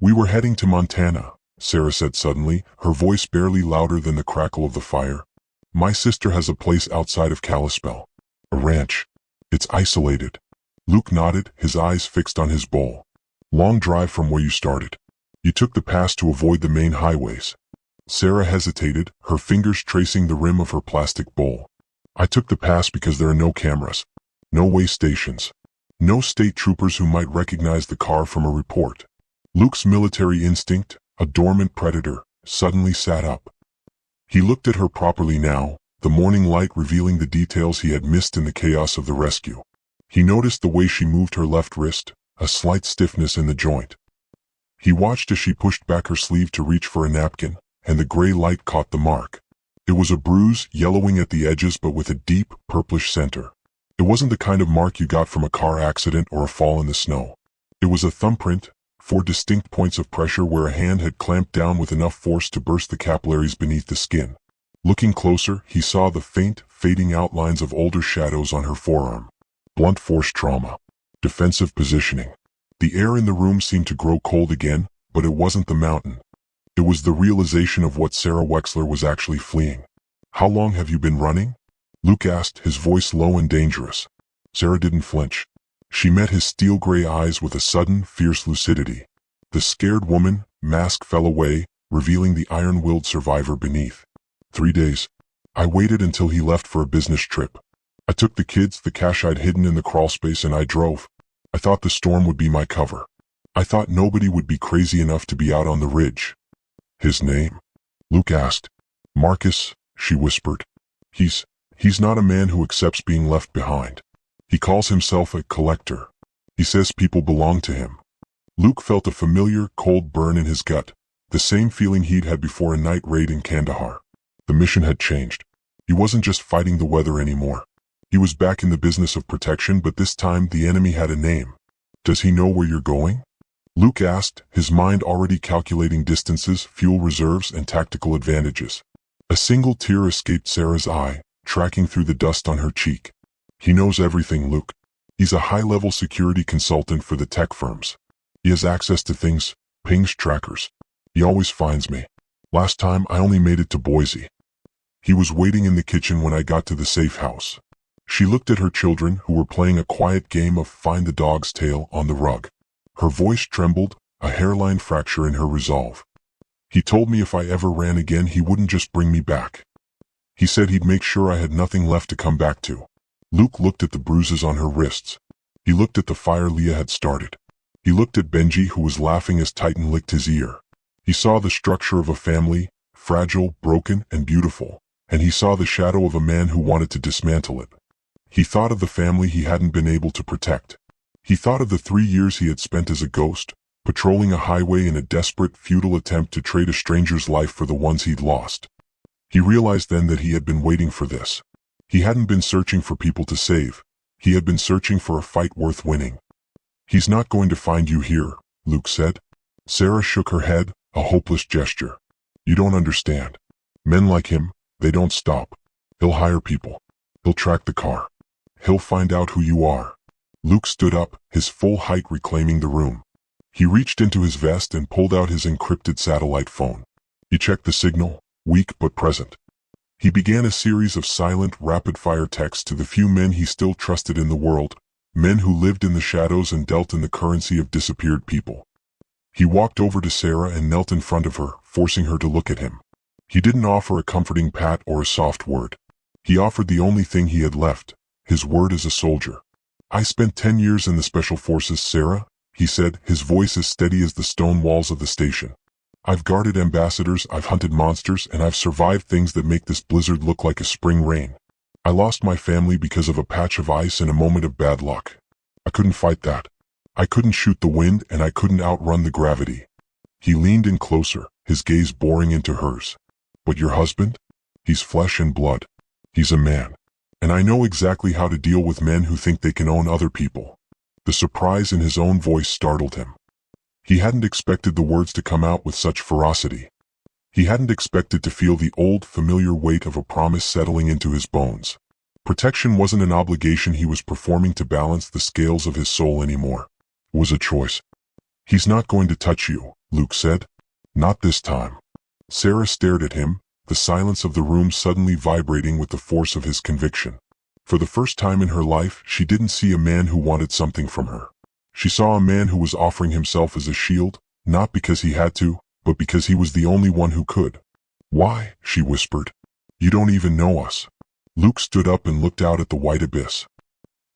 We were heading to Montana, Sarah said suddenly, her voice barely louder than the crackle of the fire. My sister has a place outside of Kalispell. A ranch. It's isolated. Luke nodded, his eyes fixed on his bowl. Long drive from where you started. You took the pass to avoid the main highways. Sarah hesitated, her fingers tracing the rim of her plastic bowl. I took the pass because there are no cameras. No way stations. No state troopers who might recognize the car from a report. Luke's military instinct, a dormant predator, suddenly sat up. He looked at her properly now, the morning light revealing the details he had missed in the chaos of the rescue. He noticed the way she moved her left wrist, a slight stiffness in the joint. He watched as she pushed back her sleeve to reach for a napkin, and the gray light caught the mark. It was a bruise, yellowing at the edges but with a deep, purplish center. It wasn't the kind of mark you got from a car accident or a fall in the snow. It was a thumbprint, 4 distinct points of pressure where a hand had clamped down with enough force to burst the capillaries beneath the skin. Looking closer, he saw the faint, fading outlines of older shadows on her forearm. Blunt force trauma. Defensive positioning. The air in the room seemed to grow cold again, but it wasn't the mountain. It was the realization of what Sarah Wexler was actually fleeing. How long have you been running? Luke asked, his voice low and dangerous. Sarah didn't flinch. She met his steel-gray eyes with a sudden, fierce lucidity. The scared woman, mask fell away, revealing the iron-willed survivor beneath. 3 days. I waited until he left for a business trip. I took the kids, the cash I'd hidden in the crawlspace, and I drove. I thought the storm would be my cover. I thought nobody would be crazy enough to be out on the ridge. His name? Luke asked. Marcus, she whispered. He's not a man who accepts being left behind. He calls himself a collector. He says people belong to him. Luke felt a familiar, cold burn in his gut, the same feeling he'd had before a night raid in Kandahar. The mission had changed. He wasn't just fighting the weather anymore. He was back in the business of protection, but this time the enemy had a name. Does he know where you're going? Luke asked, his mind already calculating distances, fuel reserves, and tactical advantages. A single tear escaped Sarah's eye, tracking through the dust on her cheek. He knows everything, Luke. He's a high-level security consultant for the tech firms. He has access to things, pings, trackers. He always finds me. Last time I only made it to Boise. He was waiting in the kitchen when I got to the safe house. She looked at her children, who were playing a quiet game of find the dog's tail on the rug. Her voice trembled, a hairline fracture in her resolve. He told me if I ever ran again he wouldn't just bring me back. He said he'd make sure I had nothing left to come back to. Luke looked at the bruises on her wrists. He looked at the fire Leah had started. He looked at Benji, who was laughing as Titan licked his ear. He saw the structure of a family, fragile, broken, and beautiful, and he saw the shadow of a man who wanted to dismantle it. He thought of the family he hadn't been able to protect. He thought of the 3 years he had spent as a ghost, patrolling a highway in a desperate, futile attempt to trade a stranger's life for the ones he'd lost. He realized then that he had been waiting for this. He hadn't been searching for people to save. He had been searching for a fight worth winning. He's not going to find you here, Luke said. Sarah shook her head, a hopeless gesture. You don't understand. Men like him, they don't stop. He'll hire people. He'll track the car. He'll find out who you are. Luke stood up, his full height reclaiming the room. He reached into his vest and pulled out his encrypted satellite phone. He checked the signal, weak but present. He began a series of silent, rapid-fire texts to the few men he still trusted in the world, men who lived in the shadows and dealt in the currency of disappeared people. He walked over to Sarah and knelt in front of her, forcing her to look at him. He didn't offer a comforting pat or a soft word. He offered the only thing he had left, his word as a soldier. I spent 10 years in the Special Forces, Sarah, he said, his voice as steady as the stone walls of the station. I've guarded ambassadors, I've hunted monsters, and I've survived things that make this blizzard look like a spring rain. I lost my family because of a patch of ice in a moment of bad luck. I couldn't fight that. I couldn't shoot the wind, and I couldn't outrun the gravity. He leaned in closer, his gaze boring into hers. But your husband? He's flesh and blood. He's a man. And I know exactly how to deal with men who think they can own other people. The surprise in his own voice startled him. He hadn't expected the words to come out with such ferocity. He hadn't expected to feel the old, familiar weight of a promise settling into his bones. Protection wasn't an obligation he was performing to balance the scales of his soul anymore. was a choice. "He's not going to touch you," Luke said. "Not this time." Sarah stared at him, the silence of the room suddenly vibrating with the force of his conviction. For the first time in her life, she didn't see a man who wanted something from her. She saw a man who was offering himself as a shield, not because he had to, but because he was the only one who could. "Why?" she whispered. "You don't even know us." Luke stood up and looked out at the white abyss.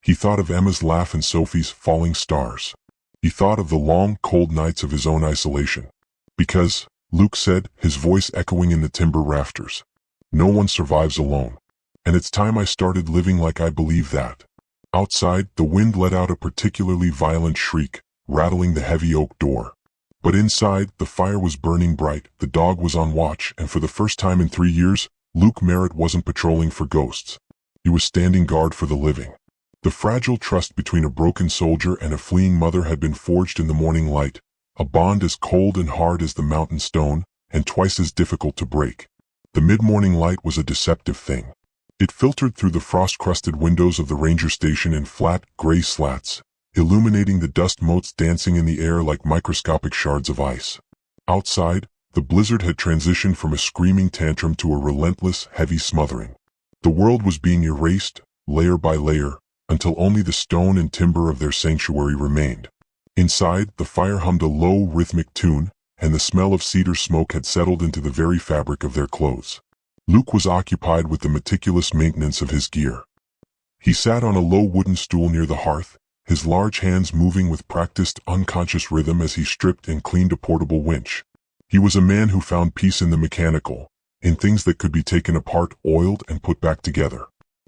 He thought of Emma's laugh and Sophie's falling stars. He thought of the long, cold nights of his own isolation. "Because," Luke said, his voice echoing in the timber rafters, "no one survives alone. And it's time I started living like I believe that." Outside, the wind let out a particularly violent shriek, rattling the heavy oak door. But inside, the fire was burning bright, the dog was on watch, and for the first time in 3 years, Luke Merritt wasn't patrolling for ghosts. He was standing guard for the living. The fragile trust between a broken soldier and a fleeing mother had been forged in the morning light, a bond as cold and hard as the mountain stone, and twice as difficult to break. The mid-morning light was a deceptive thing. It filtered through the frost-crusted windows of the ranger station in flat, gray slats, illuminating the dust motes dancing in the air like microscopic shards of ice. Outside, the blizzard had transitioned from a screaming tantrum to a relentless, heavy smothering. The world was being erased, layer by layer, until only the stone and timber of their sanctuary remained. Inside, the fire hummed a low, rhythmic tune, and the smell of cedar smoke had settled into the very fabric of their clothes. Luke was occupied with the meticulous maintenance of his gear. He sat on a low wooden stool near the hearth, his large hands moving with practiced, unconscious rhythm as he stripped and cleaned a portable winch. He was a man who found peace in the mechanical, in things that could be taken apart, oiled, and put back together.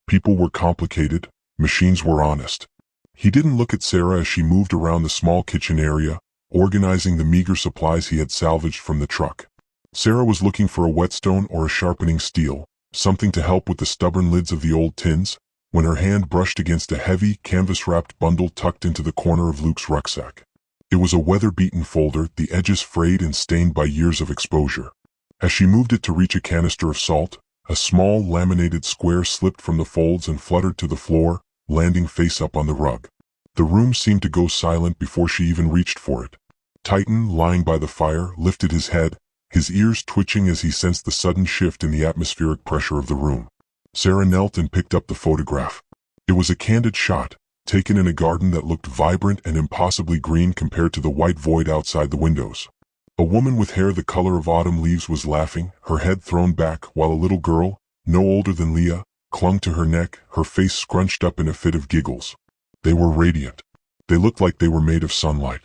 People were complicated, machines were honest. He didn't look at Sarah as she moved around the small kitchen area, organizing the meager supplies he had salvaged from the truck. Sarah was looking for a whetstone or a sharpening steel, something to help with the stubborn lids of the old tins, when her hand brushed against a heavy, canvas-wrapped bundle tucked into the corner of Luke's rucksack. It was a weather-beaten folder, the edges frayed and stained by years of exposure. As she moved it to reach a canister of salt, a small, laminated square slipped from the folds and fluttered to the floor, landing face up on the rug. The room seemed to go silent before she even reached for it. Titan, lying by the fire, lifted his head, his ears twitching as he sensed the sudden shift in the atmospheric pressure of the room. Sarah knelt and picked up the photograph. It was a candid shot, taken in a garden that looked vibrant and impossibly green compared to the white void outside the windows. A woman with hair the color of autumn leaves was laughing, her head thrown back, while a little girl, no older than Leah, clung to her neck, her face scrunched up in a fit of giggles. They were radiant. They looked like they were made of sunlight.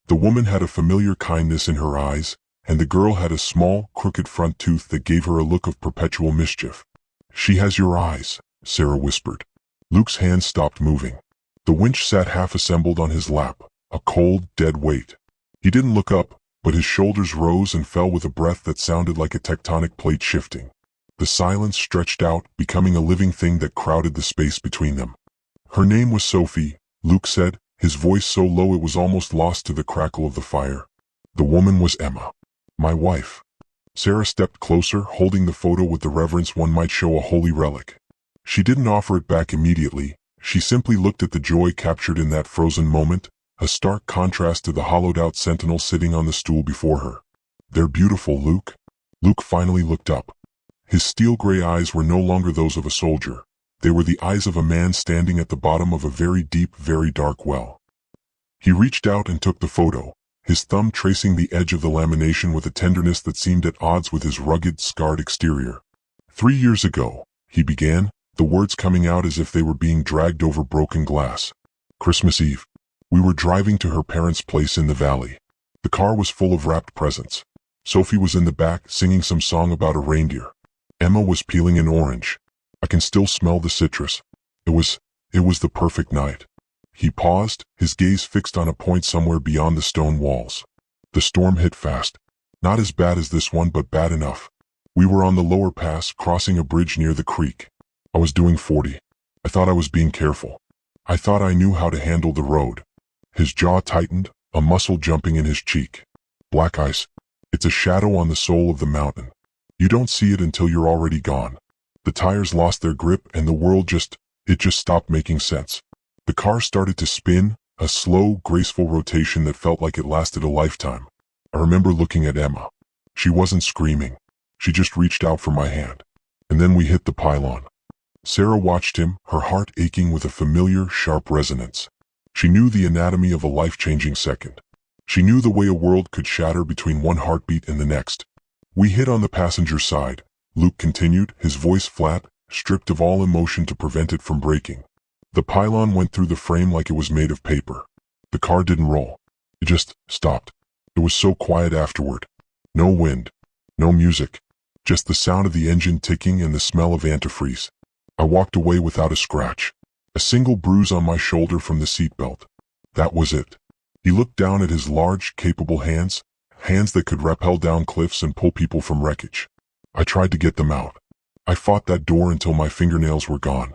The woman had a familiar kindness in her eyes, and the girl had a small, crooked front tooth that gave her a look of perpetual mischief. "She has your eyes," Sarah whispered. Luke's hands stopped moving. The winch sat half-assembled on his lap, a cold, dead weight. He didn't look up, but his shoulders rose and fell with a breath that sounded like a tectonic plate shifting. The silence stretched out, becoming a living thing that crowded the space between them. "Her name was Sophie," Luke said, his voice so low it was almost lost to the crackle of the fire. "The woman was Emma. My wife." Sarah stepped closer, holding the photo with the reverence one might show a holy relic. She didn't offer it back immediately, she simply looked at the joy captured in that frozen moment, a stark contrast to the hollowed-out sentinel sitting on the stool before her. "They're beautiful, Luke." Luke finally looked up. His steel-gray eyes were no longer those of a soldier. They were the eyes of a man standing at the bottom of a very deep, very dark well. He reached out and took the photo, his thumb tracing the edge of the lamination with a tenderness that seemed at odds with his rugged, scarred exterior. "3 years ago," he began, the words coming out as if they were being dragged over broken glass. "Christmas Eve. We were driving to her parents' place in the valley. The car was full of wrapped presents. Sophie was in the back singing some song about a reindeer. Emma was peeling an orange. I can still smell the citrus. It was the perfect night." He paused, his gaze fixed on a point somewhere beyond the stone walls. "The storm hit fast. Not as bad as this one, but bad enough. We were on the lower pass, crossing a bridge near the creek. I was doing 40. I thought I was being careful. I thought I knew how to handle the road." His jaw tightened, a muscle jumping in his cheek. "Black ice. It's a shadow on the soul of the mountain. You don't see it until you're already gone. The tires lost their grip and the world just stopped making sense." The car started to spin, a slow, graceful rotation that felt like it lasted a lifetime. I remember looking at Emma. She wasn't screaming. She just reached out for my hand. And then we hit the pylon. Sarah watched him, her heart aching with a familiar, sharp resonance. She knew the anatomy of a life-changing second. She knew the way a world could shatter between one heartbeat and the next. We hit on the passenger side, Luke continued, his voice flat, stripped of all emotion to prevent it from breaking. The pylon went through the frame like it was made of paper. The car didn't roll. It just stopped. It was so quiet afterward. No wind. No music. Just the sound of the engine ticking and the smell of antifreeze. I walked away without a scratch. A single bruise on my shoulder from the seatbelt. That was it. He looked down at his large, capable hands, hands that could rappel down cliffs and pull people from wreckage. I tried to get them out. I fought that door until my fingernails were gone.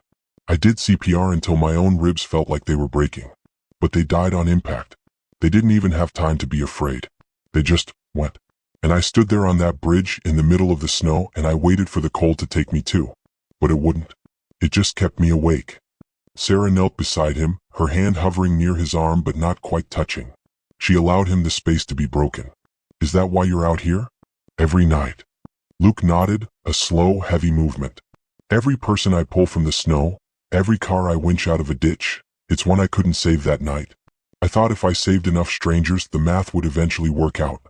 I did CPR until my own ribs felt like they were breaking. But they died on impact. They didn't even have time to be afraid. They just went. And I stood there on that bridge in the middle of the snow and I waited for the cold to take me too. But it wouldn't. It just kept me awake. Sarah knelt beside him, her hand hovering near his arm but not quite touching. She allowed him the space to be broken. Is that why you're out here? Every night. Luke nodded, a slow, heavy movement. Every person I pull from the snow, every car I winch out of a ditch, it's one I couldn't save that night. I thought if I saved enough strangers, the math would eventually work out.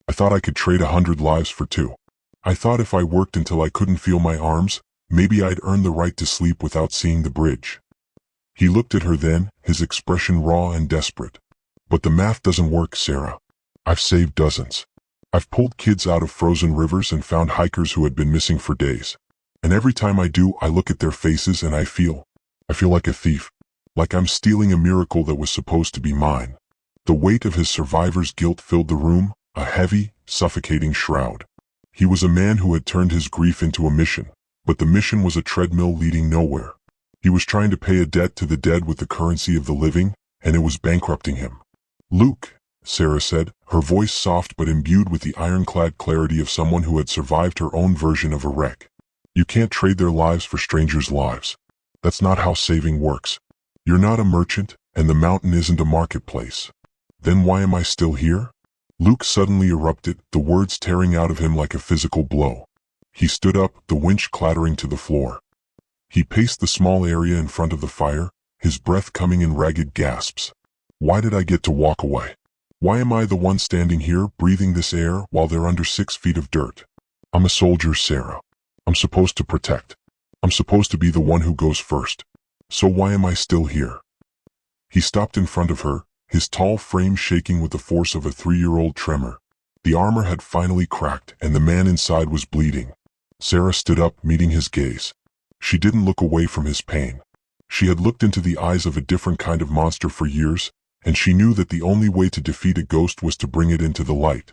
I thought I could trade 100 lives for 2. I thought if I worked until I couldn't feel my arms, maybe I'd earn the right to sleep without seeing the bridge. He looked at her then, his expression raw and desperate. But the math doesn't work, Sarah. I've saved dozens. I've pulled kids out of frozen rivers and found hikers who had been missing for days. And every time I do, I look at their faces and I feel like a thief. Like I'm stealing a miracle that was supposed to be mine. The weight of his survivor's guilt filled the room, a heavy, suffocating shroud. He was a man who had turned his grief into a mission, but the mission was a treadmill leading nowhere. He was trying to pay a debt to the dead with the currency of the living, and it was bankrupting him. Luke, Sarah said, her voice soft but imbued with the ironclad clarity of someone who had survived her own version of a wreck. You can't trade their lives for strangers' lives. That's not how saving works. You're not a merchant, and the mountain isn't a marketplace. Then why am I still here? Luke suddenly erupted, the words tearing out of him like a physical blow. He stood up, the winch clattering to the floor. He paced the small area in front of the fire, his breath coming in ragged gasps. Why did I get to walk away? Why am I the one standing here, breathing this air, while they're under 6 feet of dirt? I'm a soldier, Sarah. I'm supposed to protect. I'm supposed to be the one who goes first. So why am I still here? He stopped in front of her, his tall frame shaking with the force of a 3-year-old tremor. The armor had finally cracked, and the man inside was bleeding. Sarah stood up, meeting his gaze. She didn't look away from his pain. She had looked into the eyes of a different kind of monster for years, and she knew that the only way to defeat a ghost was to bring it into the light.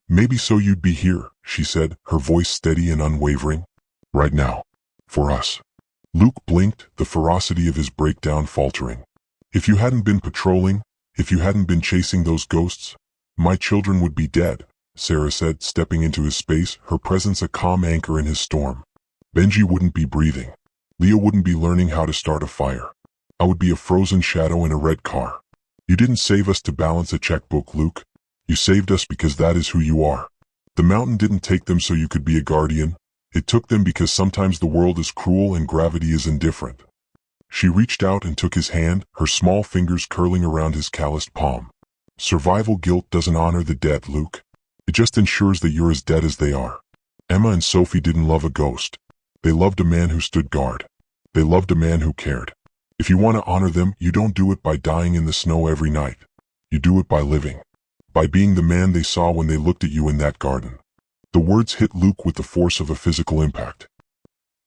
Maybe so you'd be here, she said, her voice steady and unwavering. Right now. For us. Luke blinked, the ferocity of his breakdown faltering. If you hadn't been patrolling, if you hadn't been chasing those ghosts, my children would be dead, Sarah said, stepping into his space, her presence a calm anchor in his storm. Benji wouldn't be breathing. Leah wouldn't be learning how to start a fire. I would be a frozen shadow in a red car. You didn't save us to balance a checkbook, Luke. You saved us because that is who you are. The mountain didn't take them so you could be a guardian. It took them because sometimes the world is cruel and gravity is indifferent. She reached out and took his hand, her small fingers curling around his calloused palm. Survival guilt doesn't honor the dead, Luke. It just ensures that you're as dead as they are. Emma and Sophie didn't love a ghost. They loved a man who stood guard. They loved a man who cared. If you want to honor them, you don't do it by dying in the snow every night. You do it by living. By being the man they saw when they looked at you in that garden. The words hit Luke with the force of a physical impact.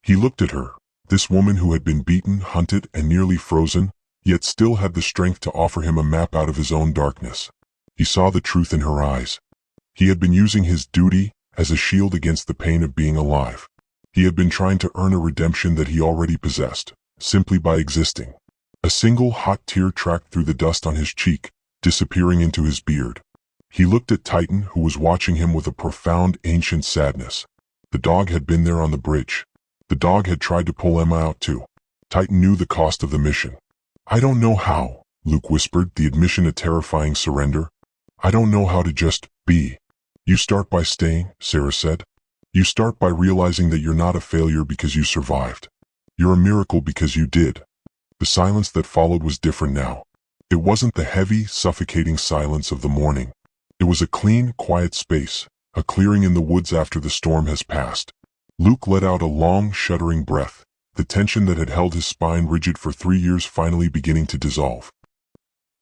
He looked at her, this woman who had been beaten, hunted, and nearly frozen, yet still had the strength to offer him a map out of his own darkness. He saw the truth in her eyes. He had been using his duty as a shield against the pain of being alive. He had been trying to earn a redemption that he already possessed, simply by existing. A single hot tear tracked through the dust on his cheek, disappearing into his beard. He looked at Titan, who was watching him with a profound, ancient sadness. The dog had been there on the bridge. The dog had tried to pull Emma out too. Titan knew the cost of the mission. I don't know how, Luke whispered, the admission a terrifying surrender. I don't know how to just be. You start by staying, Sarah said. You start by realizing that you're not a failure because you survived. You're a miracle because you did. The silence that followed was different now. It wasn't the heavy, suffocating silence of the morning. It was a clean, quiet space, a clearing in the woods after the storm has passed. Luke let out a long, shuddering breath, the tension that had held his spine rigid for 3 years finally beginning to dissolve.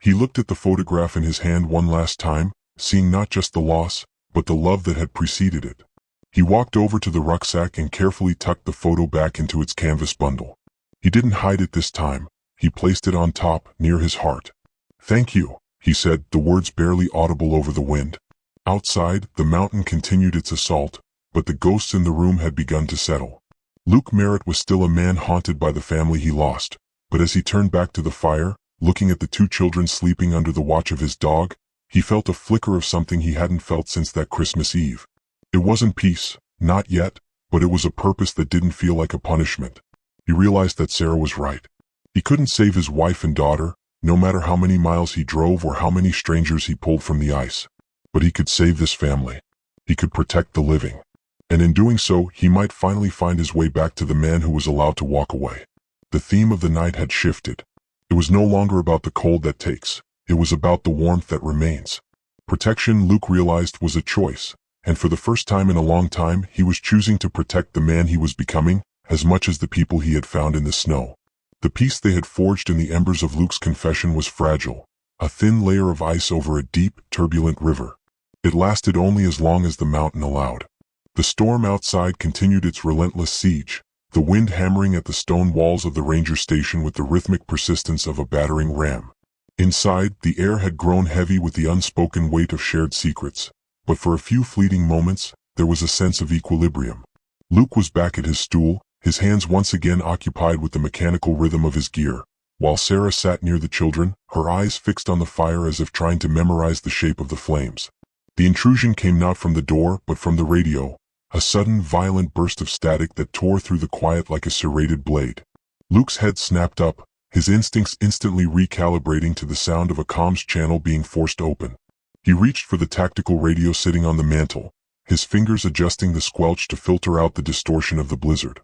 He looked at the photograph in his hand one last time, seeing not just the loss, but the love that had preceded it. He walked over to the rucksack and carefully tucked the photo back into its canvas bundle. He didn't hide it this time. He placed it on top, near his heart. Thank you, he said, the words barely audible over the wind. Outside, the mountain continued its assault, but the ghosts in the room had begun to settle. Luke Merritt was still a man haunted by the family he lost, but as he turned back to the fire, looking at the 2 children sleeping under the watch of his dog, he felt a flicker of something he hadn't felt since that Christmas Eve. It wasn't peace, not yet, but it was a purpose that didn't feel like a punishment. He realized that Sarah was right. He couldn't save his wife and daughter, no matter how many miles he drove or how many strangers he pulled from the ice. But he could save this family. He could protect the living. And in doing so, he might finally find his way back to the man who was allowed to walk away. The theme of the night had shifted. It was no longer about the cold that takes. It was about the warmth that remains. Protection, Luke realized, was a choice, and for the first time in a long time, he was choosing to protect the man he was becoming, as much as the people he had found in the snow. The peace they had forged in the embers of Luke's confession was fragile, a thin layer of ice over a deep, turbulent river. It lasted only as long as the mountain allowed. The storm outside continued its relentless siege, the wind hammering at the stone walls of the ranger station with the rhythmic persistence of a battering ram. Inside, the air had grown heavy with the unspoken weight of shared secrets, but for a few fleeting moments, there was a sense of equilibrium. Luke was back at his stool, his hands once again occupied with the mechanical rhythm of his gear, while Sarah sat near the children, her eyes fixed on the fire as if trying to memorize the shape of the flames. The intrusion came not from the door, but from the radio, a sudden, violent burst of static that tore through the quiet like a serrated blade. Luke's head snapped up, his instincts instantly recalibrating to the sound of a comms channel being forced open. He reached for the tactical radio sitting on the mantel, his fingers adjusting the squelch to filter out the distortion of the blizzard.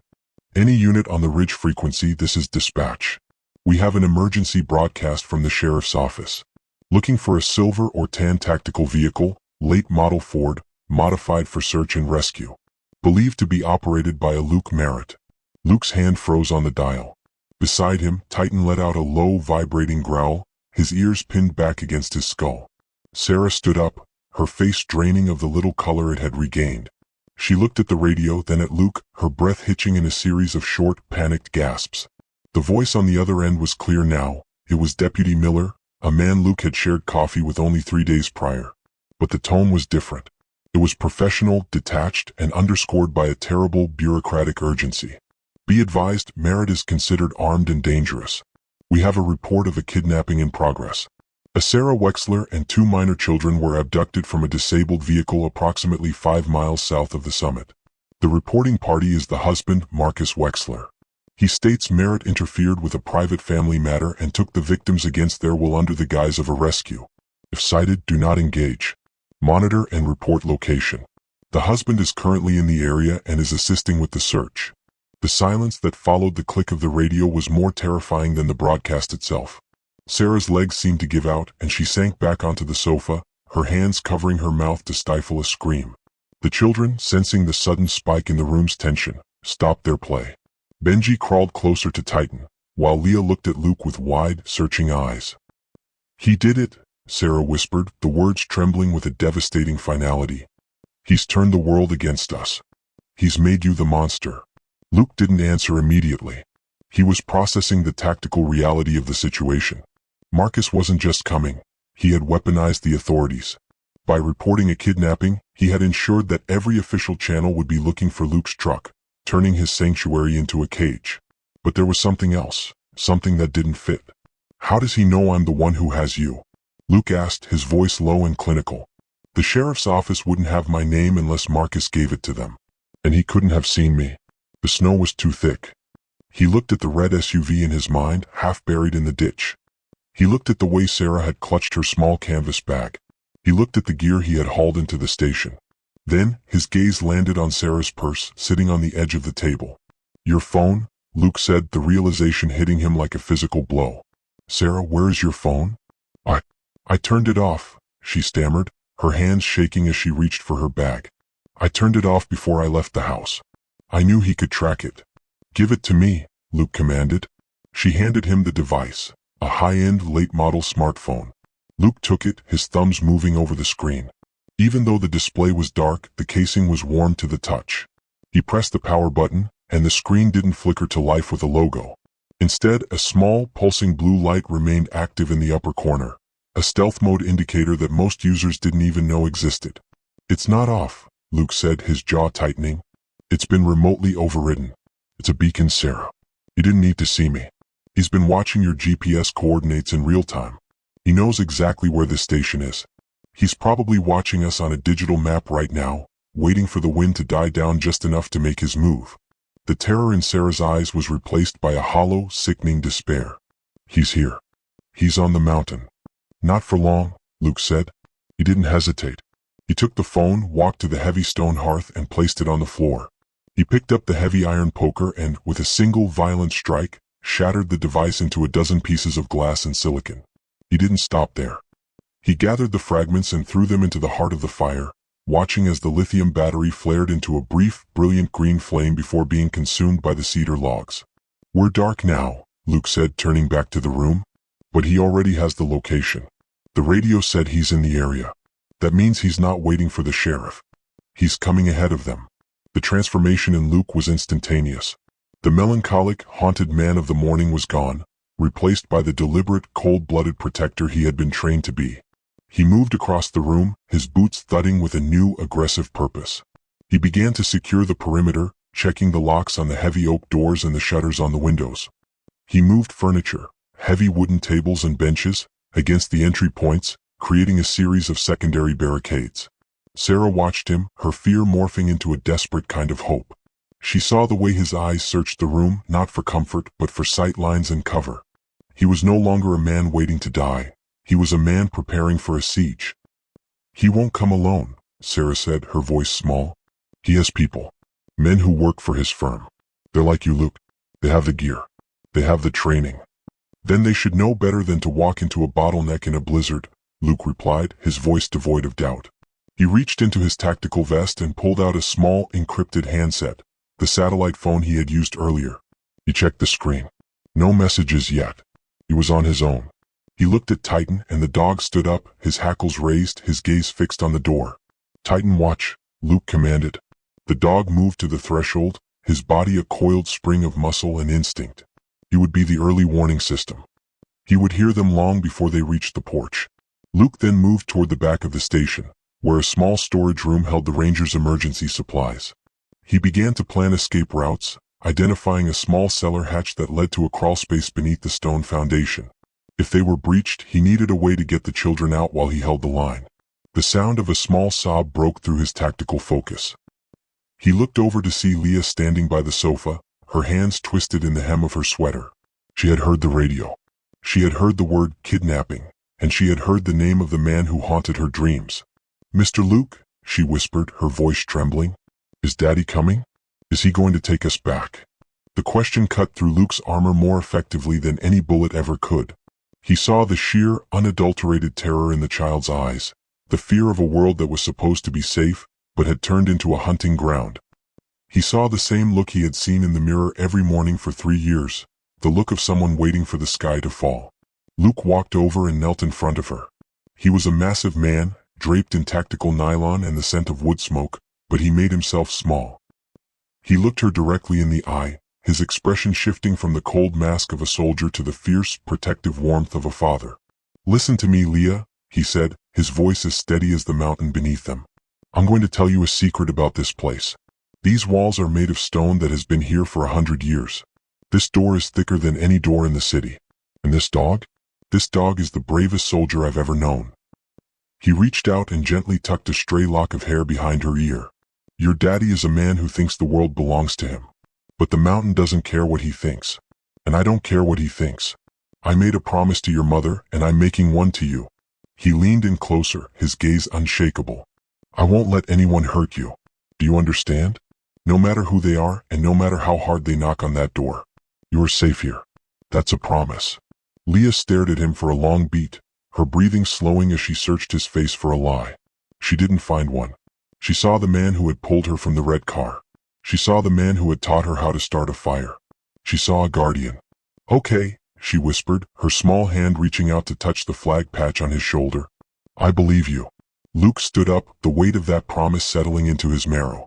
Any unit on the ridge frequency, this is dispatch. We have an emergency broadcast from the sheriff's office. Looking for a silver or tan tactical vehicle, late model Ford, modified for search and rescue. Believed to be operated by a Luke Merritt. Luke's hand froze on the dial. Beside him, Titan let out a low, vibrating growl, his ears pinned back against his skull. Sarah stood up, her face draining of the little color it had regained. She looked at the radio, then at Luke, her breath hitching in a series of short, panicked gasps. The voice on the other end was clear now. It was Deputy Miller, a man Luke had shared coffee with only 3 days prior. But the tone was different. It was professional, detached, and underscored by a terrible, bureaucratic urgency. Be advised, Merritt is considered armed and dangerous. We have a report of a kidnapping in progress. A Sarah Wexler and 2 minor children were abducted from a disabled vehicle approximately 5 miles south of the summit. The reporting party is the husband, Marcus Wexler. He states Merritt interfered with a private family matter and took the victims against their will under the guise of a rescue. If sighted, do not engage. Monitor and report location. The husband is currently in the area and is assisting with the search. The silence that followed the click of the radio was more terrifying than the broadcast itself. Sarah's legs seemed to give out, and she sank back onto the sofa, her hands covering her mouth to stifle a scream. The children, sensing the sudden spike in the room's tension, stopped their play. Benji crawled closer to Titan, while Leah looked at Luke with wide, searching eyes. He did it, Sarah whispered, the words trembling with a devastating finality. He's turned the world against us. He's made you the monster. Luke didn't answer immediately. He was processing the tactical reality of the situation. Marcus wasn't just coming. He had weaponized the authorities. By reporting a kidnapping, he had ensured that every official channel would be looking for Luke's truck, turning his sanctuary into a cage. But there was something else, something that didn't fit. How does he know I'm the one who has you? Luke asked, his voice low and clinical. The sheriff's office wouldn't have my name unless Marcus gave it to them. And he couldn't have seen me. The snow was too thick. He looked at the red SUV in his mind, half buried in the ditch. He looked at the way Sarah had clutched her small canvas bag. He looked at the gear he had hauled into the station. Then, his gaze landed on Sarah's purse, sitting on the edge of the table. "Your phone?" Luke said, the realization hitting him like a physical blow. "Sarah, where is your phone?" I turned it off," she stammered, her hands shaking as she reached for her bag. "I turned it off before I left the house. I knew he could track it." "Give it to me," Luke commanded. She handed him the device, a high-end, late-model smartphone. Luke took it, his thumbs moving over the screen. Even though the display was dark, the casing was warm to the touch. He pressed the power button, and the screen didn't flicker to life with a logo. Instead, a small, pulsing blue light remained active in the upper corner, a stealth mode indicator that most users didn't even know existed. "It's not off," Luke said, his jaw tightening. "It's been remotely overridden. It's a beacon, Sarah. You didn't need to see me. He's been watching your GPS coordinates in real time. He knows exactly where this station is. He's probably watching us on a digital map right now, waiting for the wind to die down just enough to make his move." The terror in Sarah's eyes was replaced by a hollow, sickening despair. "He's here. He's on the mountain." "Not for long," Luke said. He didn't hesitate. He took the phone, walked to the heavy stone hearth, and placed it on the floor. He picked up the heavy iron poker and, with a single violent strike, shattered the device into a dozen pieces of glass and silicon. He didn't stop there. He gathered the fragments and threw them into the heart of the fire, watching as the lithium battery flared into a brief, brilliant green flame before being consumed by the cedar logs. "We're dark now," Luke said, turning back to the room. "But he already has the location. The radio said he's in the area. That means he's not waiting for the sheriff. He's coming ahead of them." The transformation in Luke was instantaneous. The melancholic, haunted man of the morning was gone, replaced by the deliberate, cold-blooded protector he had been trained to be. He moved across the room, his boots thudding with a new, aggressive purpose. He began to secure the perimeter, checking the locks on the heavy oak doors and the shutters on the windows. He moved furniture, heavy wooden tables and benches, against the entry points, creating a series of secondary barricades. Sarah watched him, her fear morphing into a desperate kind of hope. She saw the way his eyes searched the room, not for comfort, but for sight lines and cover. He was no longer a man waiting to die. He was a man preparing for a siege. "He won't come alone," Sarah said, her voice small. "He has people. Men who work for his firm. They're like you, Luke. They have the gear. They have the training. Then they should know better than to walk into a bottleneck in a blizzard," Luke replied, his voice devoid of doubt. He reached into his tactical vest and pulled out a small, encrypted handset, the satellite phone he had used earlier. He checked the screen. No messages yet. He was on his own. He looked at Titan, and the dog stood up, his hackles raised, his gaze fixed on the door. "Titan, watch," Luke commanded. The dog moved to the threshold, his body a coiled spring of muscle and instinct. He would be the early warning system. He would hear them long before they reached the porch. Luke then moved toward the back of the station, where a small storage room held the Rangers' emergency supplies. He began to plan escape routes, identifying a small cellar hatch that led to a crawlspace beneath the stone foundation. If they were breached, he needed a way to get the children out while he held the line. The sound of a small sob broke through his tactical focus. He looked over to see Leah standing by the sofa, her hands twisted in the hem of her sweater. She had heard the radio. She had heard the word kidnapping, and she had heard the name of the man who haunted her dreams. "Mr. Luke," she whispered, her voice trembling. "Is Daddy coming? Is he going to take us back?" The question cut through Luke's armor more effectively than any bullet ever could. He saw the sheer, unadulterated terror in the child's eyes, the fear of a world that was supposed to be safe, but had turned into a hunting ground. He saw the same look he had seen in the mirror every morning for 3 years, the look of someone waiting for the sky to fall. Luke walked over and knelt in front of her. He was a massive man, draped in tactical nylon and the scent of wood smoke, but he made himself small. He looked her directly in the eye, his expression shifting from the cold mask of a soldier to the fierce, protective warmth of a father. "Listen to me, Leah," he said, his voice as steady as the mountain beneath them. "I'm going to tell you a secret about this place. These walls are made of stone that has been here for 100 years. This door is thicker than any door in the city. And this dog? This dog is the bravest soldier I've ever known." He reached out and gently tucked a stray lock of hair behind her ear. "Your daddy is a man who thinks the world belongs to him. But the mountain doesn't care what he thinks. And I don't care what he thinks. I made a promise to your mother, and I'm making one to you. He leaned in closer, his gaze unshakable. I won't let anyone hurt you. Do you understand? No matter who they are, and no matter how hard they knock on that door. You are safe here. That's a promise. Leah stared at him for a long beat, her breathing slowing as she searched his face for a lie. She didn't find one. She saw the man who had pulled her from the red car. She saw the man who had taught her how to start a fire. She saw a guardian. Okay, she whispered, her small hand reaching out to touch the flag patch on his shoulder. I believe you. Luke stood up, the weight of that promise settling into his marrow.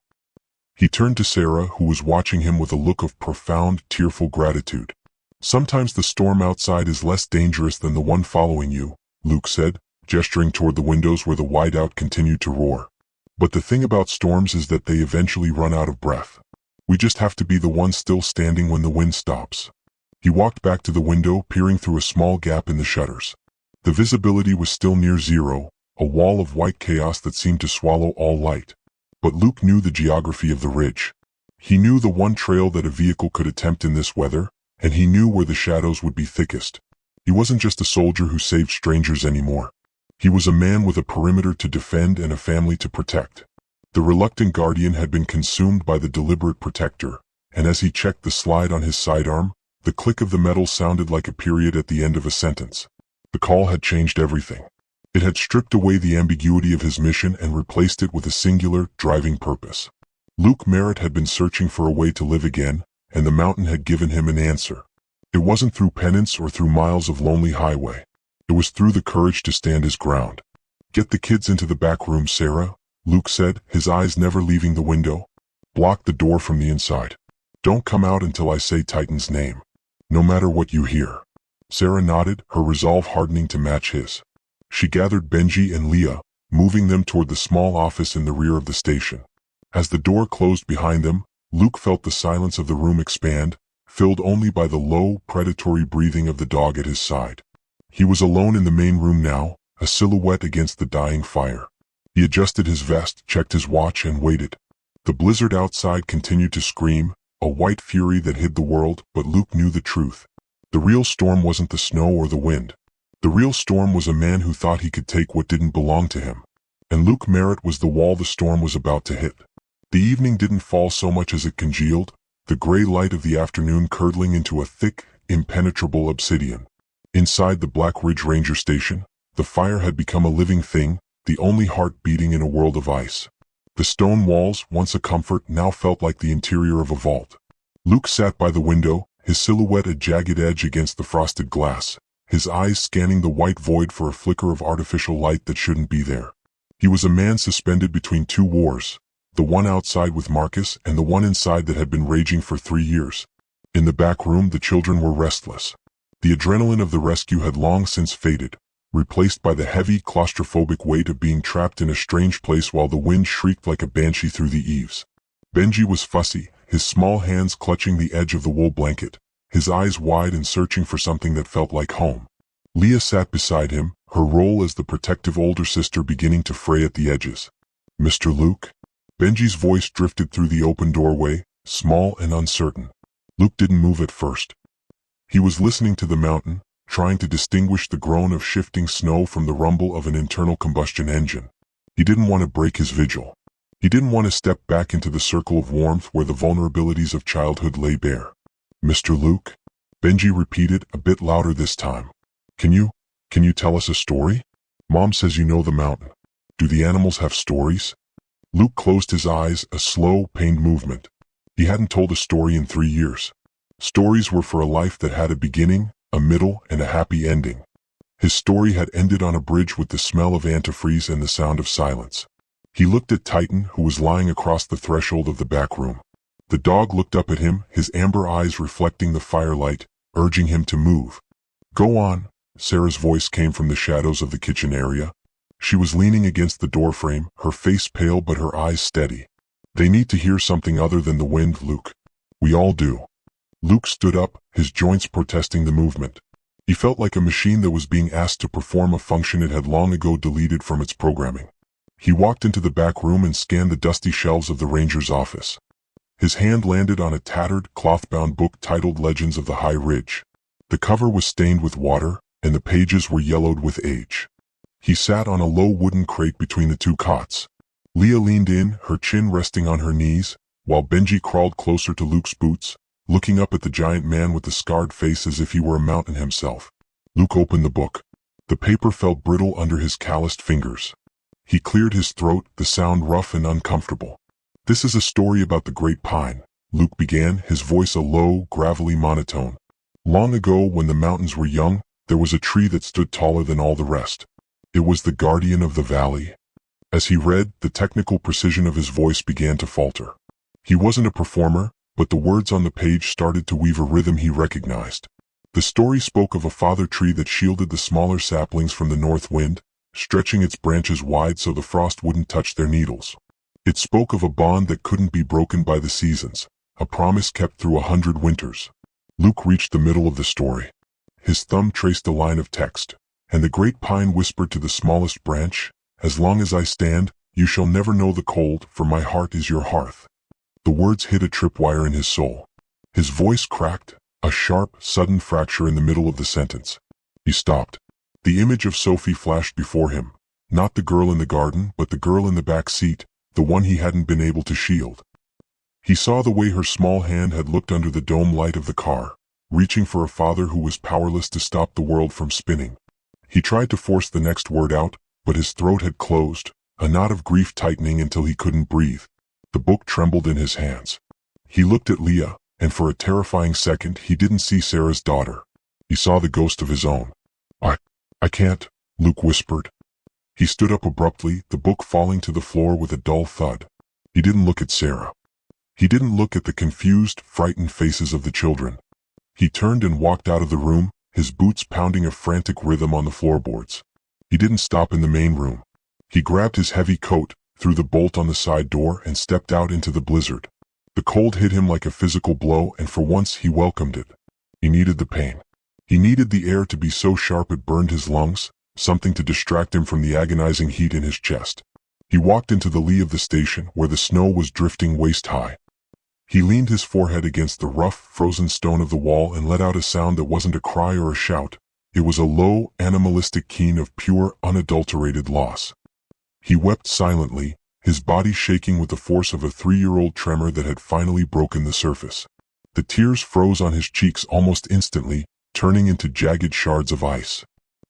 He turned to Sarah, who was watching him with a look of profound, tearful gratitude. Sometimes the storm outside is less dangerous than the one following you, Luke said, gesturing toward the windows where the whiteout continued to roar. But the thing about storms is that they eventually run out of breath. We just have to be the one still standing when the wind stops. He walked back to the window, peering through a small gap in the shutters. The visibility was still near zero, a wall of white chaos that seemed to swallow all light. But Luke knew the geography of the ridge. He knew the one trail that a vehicle could attempt in this weather, and he knew where the shadows would be thickest. He wasn't just a soldier who saved strangers anymore. He was a man with a perimeter to defend and a family to protect. The reluctant guardian had been consumed by the deliberate protector, and as he checked the slide on his sidearm, the click of the metal sounded like a period at the end of a sentence. The call had changed everything. It had stripped away the ambiguity of his mission and replaced it with a singular, driving purpose. Luke Merritt had been searching for a way to live again, and the mountain had given him an answer. It wasn't through penance or through miles of lonely highway. It was through the courage to stand his ground. Get the kids into the back room, Sarah, Luke said, his eyes never leaving the window. Block the door from the inside. Don't come out until I say Titan's name. No matter what you hear. Sarah nodded, her resolve hardening to match his. She gathered Benji and Leah, moving them toward the small office in the rear of the station. As the door closed behind them, Luke felt the silence of the room expand, filled only by the low, predatory breathing of the dog at his side. He was alone in the main room now, a silhouette against the dying fire. He adjusted his vest, checked his watch, and waited. The blizzard outside continued to scream, a white fury that hid the world, but Luke knew the truth. The real storm wasn't the snow or the wind. The real storm was a man who thought he could take what didn't belong to him. And Luke Merritt was the wall the storm was about to hit. The evening didn't fall so much as it congealed, the gray light of the afternoon curdling into a thick, impenetrable obsidian. Inside the Black Ridge Ranger Station, the fire had become a living thing, the only heart beating in a world of ice. The stone walls, once a comfort, now felt like the interior of a vault. Luke sat by the window, his silhouette a jagged edge against the frosted glass, his eyes scanning the white void for a flicker of artificial light that shouldn't be there. He was a man suspended between two wars, the one outside with Marcus and the one inside that had been raging for 3 years. In the back room, the children were restless. The adrenaline of the rescue had long since faded, replaced by the heavy, claustrophobic weight of being trapped in a strange place while the wind shrieked like a banshee through the eaves. Benji was fussy, his small hands clutching the edge of the wool blanket, his eyes wide and searching for something that felt like home. Leah sat beside him, her role as the protective older sister beginning to fray at the edges. Mr. Luke? Benji's voice drifted through the open doorway, small and uncertain. Luke didn't move at first. He was listening to the mountain, trying to distinguish the groan of shifting snow from the rumble of an internal combustion engine. He didn't want to break his vigil. He didn't want to step back into the circle of warmth where the vulnerabilities of childhood lay bare. Mr. Luke? Benji repeated, a bit louder this time. Can you tell us a story? Mom says you know the mountain. Do the animals have stories? Luke closed his eyes, a slow, pained movement. He hadn't told a story in 3 years. Stories were for a life that had a beginning, a middle, and a happy ending. His story had ended on a bridge with the smell of antifreeze and the sound of silence. He looked at Titan, who was lying across the threshold of the back room. The dog looked up at him, his amber eyes reflecting the firelight, urging him to move. Go on, Sarah's voice came from the shadows of the kitchen area. She was leaning against the doorframe, her face pale but her eyes steady. They need to hear something other than the wind, Luke. We all do. Luke stood up, his joints protesting the movement. He felt like a machine that was being asked to perform a function it had long ago deleted from its programming. He walked into the back room and scanned the dusty shelves of the ranger's office. His hand landed on a tattered, cloth-bound book titled Legends of the High Ridge. The cover was stained with water, and the pages were yellowed with age. He sat on a low wooden crate between the two cots. Leah leaned in, her chin resting on her knees, while Benji crawled closer to Luke's boots, looking up at the giant man with the scarred face as if he were a mountain himself. Luke opened the book. The paper felt brittle under his calloused fingers. He cleared his throat, the sound rough and uncomfortable. "This is a story about the great pine," Luke began, his voice a low, gravelly monotone. "Long ago, when the mountains were young, there was a tree that stood taller than all the rest. It was the guardian of the valley." As he read, the technical precision of his voice began to falter. He wasn't a performer, but the words on the page started to weave a rhythm he recognized. The story spoke of a father tree that shielded the smaller saplings from the north wind, stretching its branches wide so the frost wouldn't touch their needles. It spoke of a bond that couldn't be broken by the seasons, a promise kept through 100 winters. Luke reached the middle of the story. His thumb traced a line of text, and the great pine whispered to the smallest branch, "As long as I stand, you shall never know the cold, for my heart is your hearth." The words hit a tripwire in his soul. His voice cracked, a sharp, sudden fracture in the middle of the sentence. He stopped. The image of Sophie flashed before him, not the girl in the garden, but the girl in the back seat, the one he hadn't been able to shield. He saw the way her small hand had looked under the dome light of the car, reaching for a father who was powerless to stop the world from spinning. He tried to force the next word out, but his throat had closed, a knot of grief tightening until he couldn't breathe. The book trembled in his hands. He looked at Leah, and for a terrifying second he didn't see Sarah's daughter. He saw the ghost of his own. I can't," Luke whispered. He stood up abruptly, the book falling to the floor with a dull thud. He didn't look at Sarah. He didn't look at the confused, frightened faces of the children. He turned and walked out of the room, his boots pounding a frantic rhythm on the floorboards. He didn't stop in the main room. He grabbed his heavy coat, threw the bolt on the side door, and stepped out into the blizzard. The cold hit him like a physical blow, and for once he welcomed it. He needed the pain. He needed the air to be so sharp it burned his lungs, something to distract him from the agonizing heat in his chest. He walked into the lee of the station, where the snow was drifting waist-high. He leaned his forehead against the rough, frozen stone of the wall and let out a sound that wasn't a cry or a shout. It was a low, animalistic keen of pure, unadulterated loss. He wept silently, his body shaking with the force of a 3-year-old tremor that had finally broken the surface. The tears froze on his cheeks almost instantly, turning into jagged shards of ice.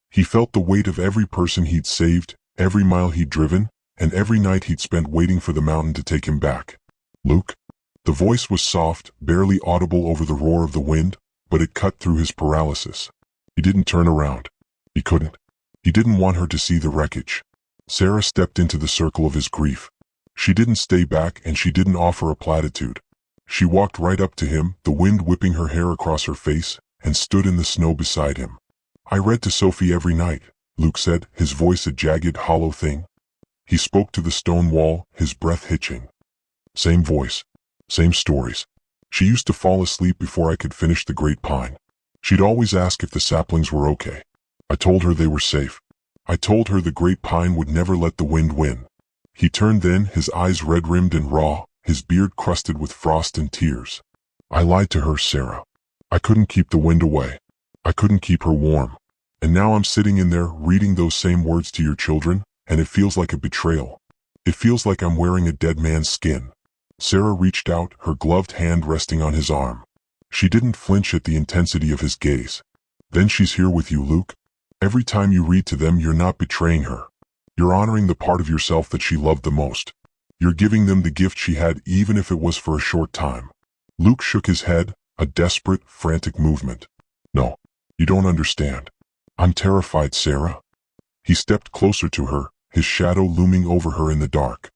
He felt the weight of every person he'd saved, every mile he'd driven, and every night he'd spent waiting for the mountain to take him back. "Luke?" The voice was soft, barely audible over the roar of the wind, but it cut through his paralysis. He didn't turn around. He couldn't. He didn't want her to see the wreckage. Sarah stepped into the circle of his grief. She didn't stay back, and she didn't offer a platitude. She walked right up to him, the wind whipping her hair across her face, and stood in the snow beside him. "I read to Sophie every night," Luke said, his voice a jagged, hollow thing. He spoke to the stone wall, his breath hitching. Same voice. Same stories. She used to fall asleep before I could finish The Great Pine. She'd always ask if the saplings were okay. I told her they were safe. I told her the Great Pine would never let the wind win. He turned then, his eyes red-rimmed and raw, his beard crusted with frost and tears. I lied to her, Sarah. I couldn't keep the wind away. I couldn't keep her warm. And now I'm sitting in there reading those same words to your children, and it feels like a betrayal. It feels like I'm wearing a dead man's skin. Sarah reached out, her gloved hand resting on his arm. She didn't flinch at the intensity of his gaze. Then she's here with you, Luke. Every time you read to them, you're not betraying her. You're honoring the part of yourself that she loved the most. You're giving them the gift she had, even if it was for a short time. Luke shook his head, a desperate, frantic movement. No, you don't understand. I'm terrified, Sarah. He stepped closer to her, his shadow looming over her in the dark.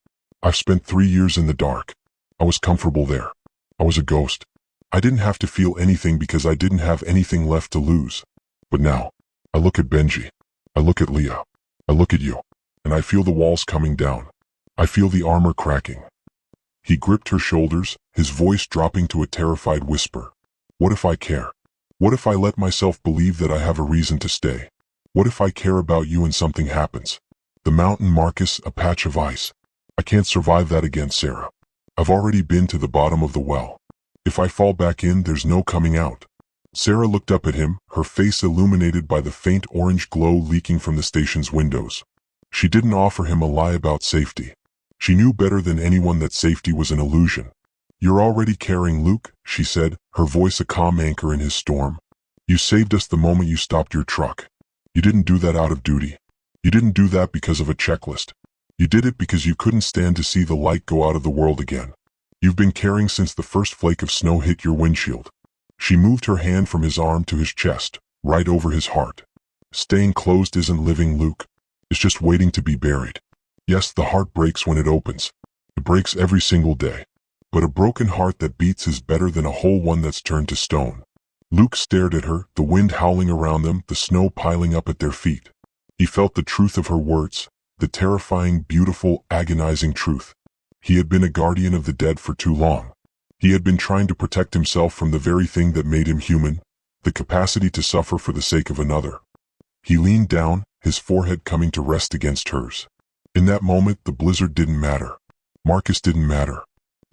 I've spent 3 years in the dark. I was comfortable there. I was a ghost. I didn't have to feel anything because I didn't have anything left to lose. But now, I look at Benji. I look at Leah. I look at you. And I feel the walls coming down. I feel the armor cracking. He gripped her shoulders, his voice dropping to a terrified whisper. What if I care? What if I let myself believe that I have a reason to stay? What if I care about you and something happens? The mountain, Marcus, a patch of ice. I can't survive that again, Sarah. I've already been to the bottom of the well. If I fall back in, there's no coming out. Sarah looked up at him, her face illuminated by the faint orange glow leaking from the station's windows. She didn't offer him a lie about safety. She knew better than anyone that safety was an illusion. "You're already carrying Luke," she said, her voice a calm anchor in his storm. "You saved us the moment you stopped your truck. You didn't do that out of duty. You didn't do that because of a checklist. You did it because you couldn't stand to see the light go out of the world again. You've been caring since the first flake of snow hit your windshield." She moved her hand from his arm to his chest, right over his heart. "Staying closed isn't living, Luke. It's just waiting to be buried. Yes, the heart breaks when it opens. It breaks every single day. But a broken heart that beats is better than a whole one that's turned to stone." Luke stared at her, the wind howling around them, the snow piling up at their feet. He felt the truth of her words, the terrifying, beautiful, agonizing truth. He had been a guardian of the dead for too long. He had been trying to protect himself from the very thing that made him human, the capacity to suffer for the sake of another. He leaned down, his forehead coming to rest against hers. In that moment, the blizzard didn't matter. Marcus didn't matter.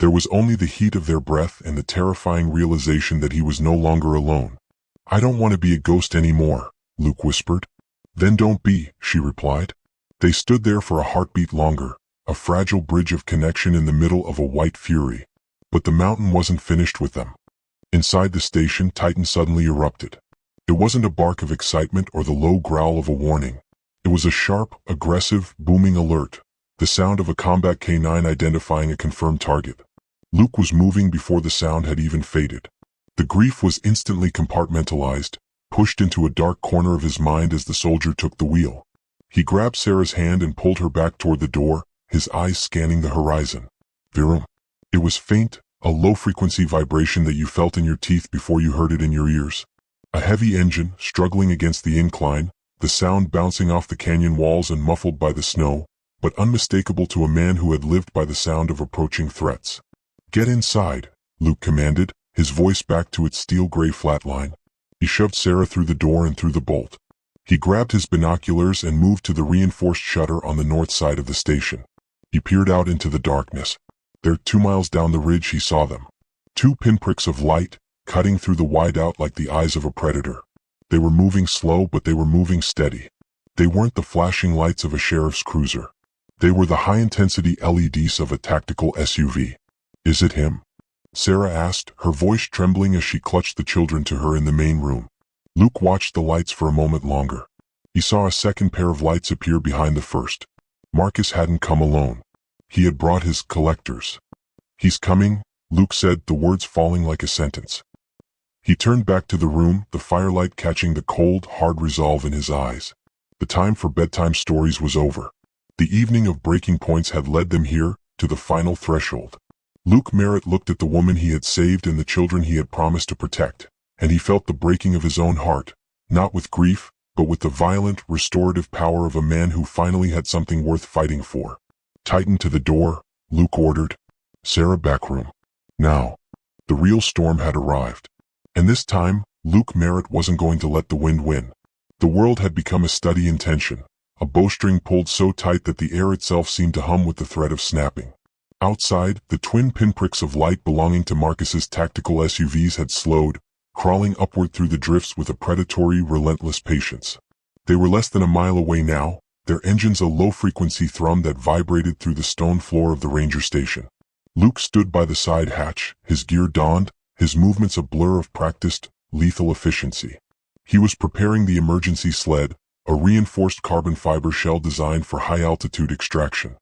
There was only the heat of their breath and the terrifying realization that he was no longer alone. "I don't want to be a ghost anymore," Luke whispered. "Then don't be," she replied. They stood there for a heartbeat longer, a fragile bridge of connection in the middle of a white fury. But the mountain wasn't finished with them. Inside the station, Titan suddenly erupted. It wasn't a bark of excitement or the low growl of a warning. It was a sharp, aggressive, booming alert, the sound of a combat K9 identifying a confirmed target. Luke was moving before the sound had even faded. The grief was instantly compartmentalized, pushed into a dark corner of his mind as the soldier took the wheel. He grabbed Sarah's hand and pulled her back toward the door, his eyes scanning the horizon. "Virum." It was faint, a low-frequency vibration that you felt in your teeth before you heard it in your ears. A heavy engine, struggling against the incline, the sound bouncing off the canyon walls and muffled by the snow, but unmistakable to a man who had lived by the sound of approaching threats. "Get inside," Luke commanded, his voice back to its steel-gray flatline. He shoved Sarah through the door and through the bolt. He grabbed his binoculars and moved to the reinforced shutter on the north side of the station. He peered out into the darkness. There, 2 miles down the ridge, he saw them. 2 pinpricks of light, cutting through the whiteout like the eyes of a predator. They were moving slow, but they were moving steady. They weren't the flashing lights of a sheriff's cruiser. They were the high-intensity LEDs of a tactical SUV. "Is it him?" Sarah asked, her voice trembling as she clutched the children to her in the main room. Luke watched the lights for a moment longer. He saw a second pair of lights appear behind the first. Marcus hadn't come alone. He had brought his collectors. "He's coming," Luke said, the words falling like a sentence. He turned back to the room, the firelight catching the cold, hard resolve in his eyes. The time for bedtime stories was over. The evening of breaking points had led them here, to the final threshold. Luke Merritt looked at the woman he had saved and the children he had promised to protect, and he felt the breaking of his own heart, not with grief, but with the violent, restorative power of a man who finally had something worth fighting for. "Titan to the door," Luke ordered. "Sarah, back room. Now." The real storm had arrived. And this time, Luke Merritt wasn't going to let the wind win. The world had become a study in tension, a bowstring pulled so tight that the air itself seemed to hum with the threat of snapping. Outside, the twin pinpricks of light belonging to Marcus's tactical SUVs had slowed, crawling upward through the drifts with a predatory, relentless patience. They were less than a mile away now, their engines a low-frequency thrum that vibrated through the stone floor of the ranger station. Luke stood by the side hatch, his gear donned, his movements a blur of practiced, lethal efficiency. He was preparing the emergency sled, a reinforced carbon fiber shell designed for high-altitude extraction.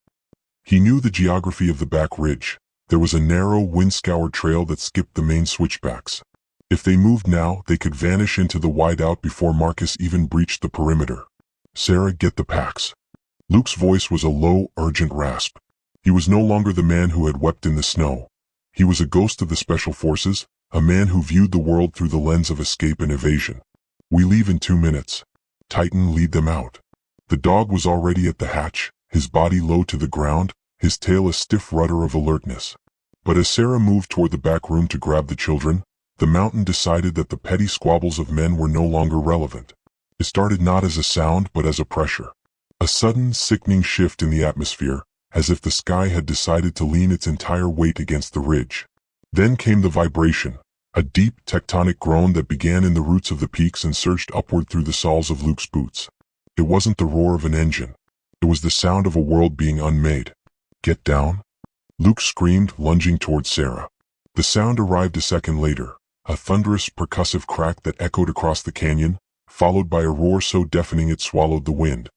He knew the geography of the back ridge. There was a narrow, wind-scoured trail that skipped the main switchbacks. If they moved now, they could vanish into the whiteout before Marcus even breached the perimeter. "Sarah, get the packs." Luke's voice was a low, urgent rasp. He was no longer the man who had wept in the snow. He was a ghost of the Special Forces, a man who viewed the world through the lens of escape and evasion. "We leave in 2 minutes. Titan, lead them out." The dog was already at the hatch, his body low to the ground, his tail a stiff rudder of alertness. But as Sarah moved toward the back room to grab the children, the mountain decided that the petty squabbles of men were no longer relevant. It started not as a sound but as a pressure. A sudden, sickening shift in the atmosphere, as if the sky had decided to lean its entire weight against the ridge. Then came the vibration, A deep, tectonic groan that began in the roots of the peaks and surged upward through the soles of Luke's boots. It wasn't the roar of an engine. It was the sound of a world being unmade. "Get down!" Luke screamed, lunging toward Sarah. The sound arrived a second later, a thunderous, percussive crack that echoed across the canyon, followed by a roar so deafening it swallowed the wind.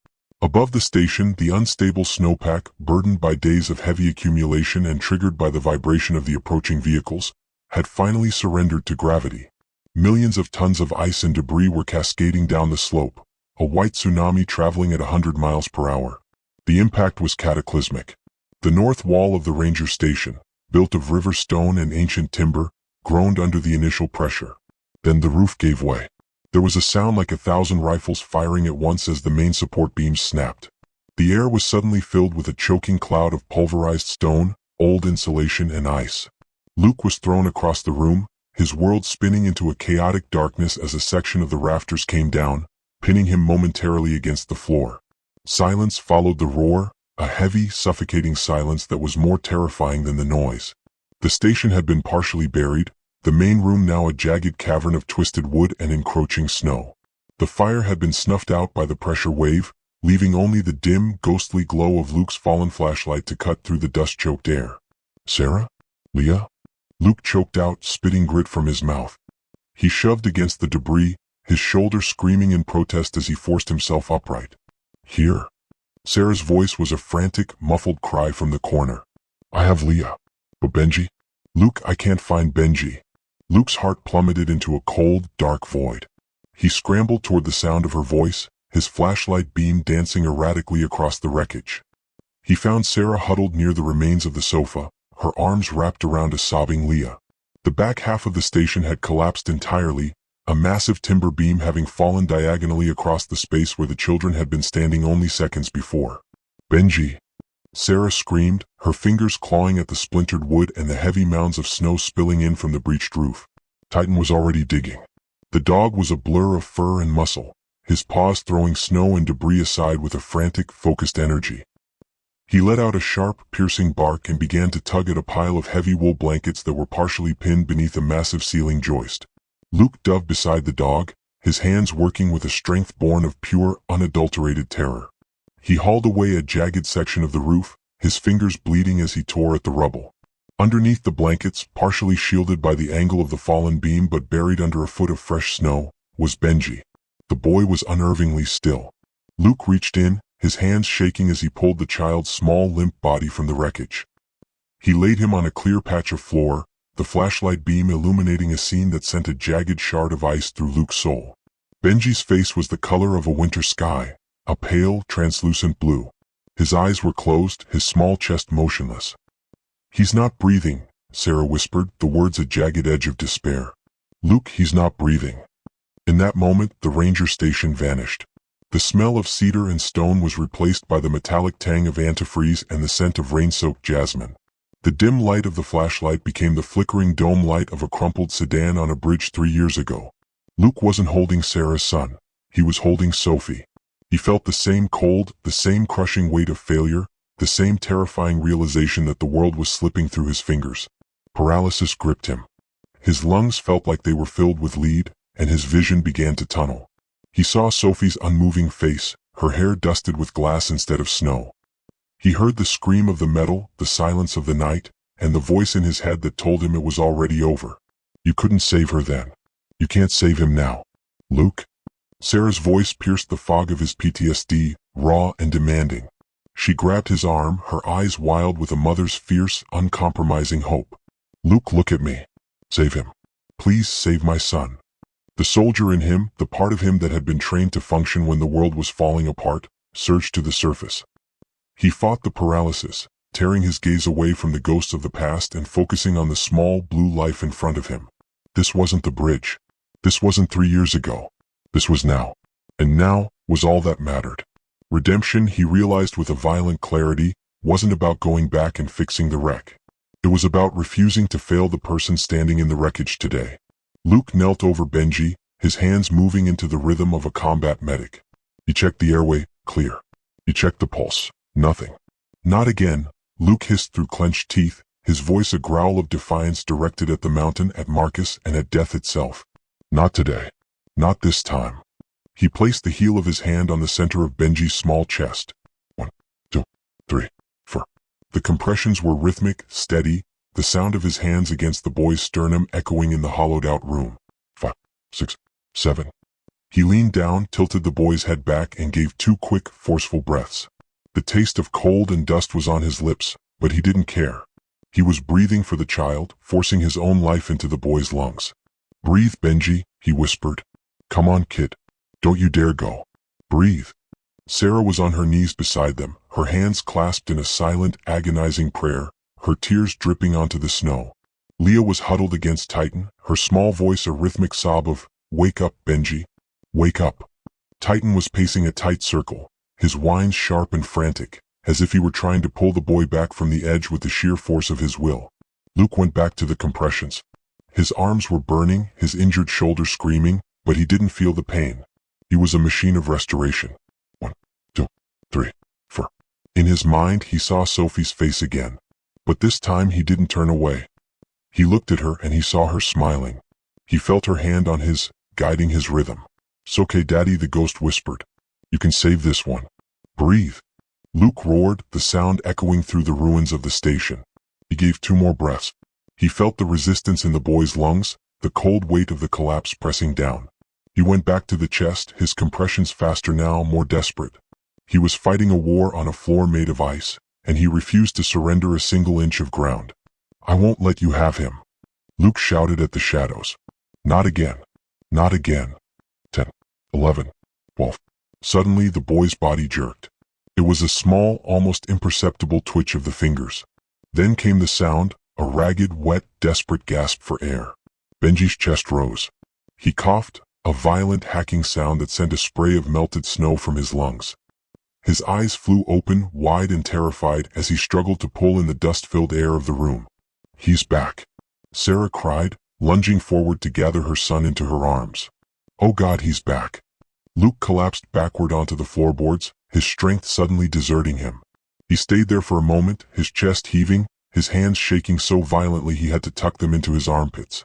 Above the station, the unstable snowpack, burdened by days of heavy accumulation and triggered by the vibration of the approaching vehicles, had finally surrendered to gravity. Millions of tons of ice and debris were cascading down the slope, a white tsunami traveling at 100 miles per hour. The impact was cataclysmic. The north wall of the ranger station, built of river stone and ancient timber, groaned under the initial pressure. Then the roof gave way. There was a sound like 1,000 rifles firing at once as the main support beams snapped. The air was suddenly filled with a choking cloud of pulverized stone, old insulation, and ice. Luke was thrown across the room, his world spinning into a chaotic darkness as a section of the rafters came down, pinning him momentarily against the floor. Silence followed the roar, a heavy, suffocating silence that was more terrifying than the noise. The station had been partially buried, the main room now a jagged cavern of twisted wood and encroaching snow. The fire had been snuffed out by the pressure wave, leaving only the dim, ghostly glow of Luke's fallen flashlight to cut through the dust-choked air. "Sarah? Leah?" Luke choked out, spitting grit from his mouth. He shoved against the debris, his shoulder screaming in protest as he forced himself upright. "Here." Sarah's voice was a frantic, muffled cry from the corner. "I have Leah. But Benji?" "Luke, I can't find Benji." Luke's heart plummeted into a cold, dark void. He scrambled toward the sound of her voice, his flashlight beam dancing erratically across the wreckage. He found Sarah huddled near the remains of the sofa, her arms wrapped around a sobbing Leah. The back half of the station had collapsed entirely, a massive timber beam having fallen diagonally across the space where the children had been standing only seconds before. "Benji!" Sarah screamed, her fingers clawing at the splintered wood and the heavy mounds of snow spilling in from the breached roof. Titan was already digging. The dog was a blur of fur and muscle, his paws throwing snow and debris aside with a frantic, focused energy. He let out a sharp, piercing bark and began to tug at a pile of heavy wool blankets that were partially pinned beneath a massive ceiling joist. Luke dove beside the dog, his hands working with a strength born of pure, unadulterated terror. He hauled away a jagged section of the roof, his fingers bleeding as he tore at the rubble. Underneath the blankets, partially shielded by the angle of the fallen beam but buried under a foot of fresh snow, was Benji. The boy was unnervingly still. Luke reached in, his hands shaking as he pulled the child's small, limp body from the wreckage. He laid him on a clear patch of floor, the flashlight beam illuminating a scene that sent a jagged shard of ice through Luke's soul. Benji's face was the color of a winter sky, a pale, translucent blue. His eyes were closed, his small chest motionless. "He's not breathing," Sarah whispered, the words a jagged edge of despair. "Luke, he's not breathing." In that moment, the ranger station vanished. The smell of cedar and stone was replaced by the metallic tang of antifreeze and the scent of rain-soaked jasmine. The dim light of the flashlight became the flickering dome light of a crumpled sedan on a bridge 3 years ago. Luke wasn't holding Sarah's son. He was holding Sophie. He felt the same cold, the same crushing weight of failure, the same terrifying realization that the world was slipping through his fingers. Paralysis gripped him. His lungs felt like they were filled with lead, and his vision began to tunnel. He saw Sophie's unmoving face, her hair dusted with glass instead of snow. He heard the scream of the metal, the silence of the night, and the voice in his head that told him it was already over. "You couldn't save her then. You can't save him now. Luke?" Sarah's voice pierced the fog of his PTSD, raw and demanding. She grabbed his arm, her eyes wild with a mother's fierce, uncompromising hope. "Luke, look at me. Save him. Please save my son." The soldier in him, the part of him that had been trained to function when the world was falling apart, surged to the surface. He fought the paralysis, tearing his gaze away from the ghosts of the past and focusing on the small, blue life in front of him. This wasn't the bridge. This wasn't 3 years ago. This was now. And now was all that mattered. Redemption, he realized with a violent clarity, wasn't about going back and fixing the wreck. It was about refusing to fail the person standing in the wreckage today. Luke knelt over Benji, his hands moving into the rhythm of a combat medic. He checked the airway, clear. He checked the pulse, nothing. Not again, Luke hissed through clenched teeth, his voice a growl of defiance directed at the mountain, at Marcus, and at death itself. Not today. Not this time. He placed the heel of his hand on the center of Benji's small chest. 1, 2, 3, 4. The compressions were rhythmic, steady, the sound of his hands against the boy's sternum echoing in the hollowed-out room. 5, 6, 7. He leaned down, tilted the boy's head back, and gave 2 quick, forceful breaths. The taste of cold and dust was on his lips, but he didn't care. He was breathing for the child, forcing his own life into the boy's lungs. "Breathe, Benji," he whispered. "Come on, kid. Don't you dare go. Breathe." Sarah was on her knees beside them, her hands clasped in a silent, agonizing prayer, her tears dripping onto the snow. Leah was huddled against Titan, her small voice a rhythmic sob of, "Wake up, Benji. Wake up." Titan was pacing a tight circle, his whines sharp and frantic, as if he were trying to pull the boy back from the edge with the sheer force of his will. Luke went back to the compressions. His arms were burning, his injured shoulder screaming, but he didn't feel the pain. He was a machine of restoration. 1, 2, 3, 4. In his mind, he saw Sophie's face again. But this time he didn't turn away. He looked at her and he saw her smiling. He felt her hand on his, guiding his rhythm. "It's okay, Daddy," the ghost whispered. "You can save this one. Breathe." Luke roared, the sound echoing through the ruins of the station. He gave 2 more breaths. He felt the resistance in the boy's lungs, the cold weight of the collapse pressing down. He went back to the chest, his compressions faster now, more desperate. He was fighting a war on a floor made of ice, and he refused to surrender a single inch of ground. "I won't let you have him," Luke shouted at the shadows. "Not again. Not again." 10, 11, 12. Suddenly the boy's body jerked. It was a small, almost imperceptible twitch of the fingers. Then came the sound, a ragged, wet, desperate gasp for air. Benji's chest rose. He coughed, a violent hacking sound that sent a spray of melted snow from his lungs. His eyes flew open, wide and terrified, as he struggled to pull in the dust-filled air of the room. "He's back," Sarah cried, lunging forward to gather her son into her arms. "Oh God, he's back." Luke collapsed backward onto the floorboards, his strength suddenly deserting him. He stayed there for a moment, his chest heaving, his hands shaking so violently he had to tuck them into his armpits.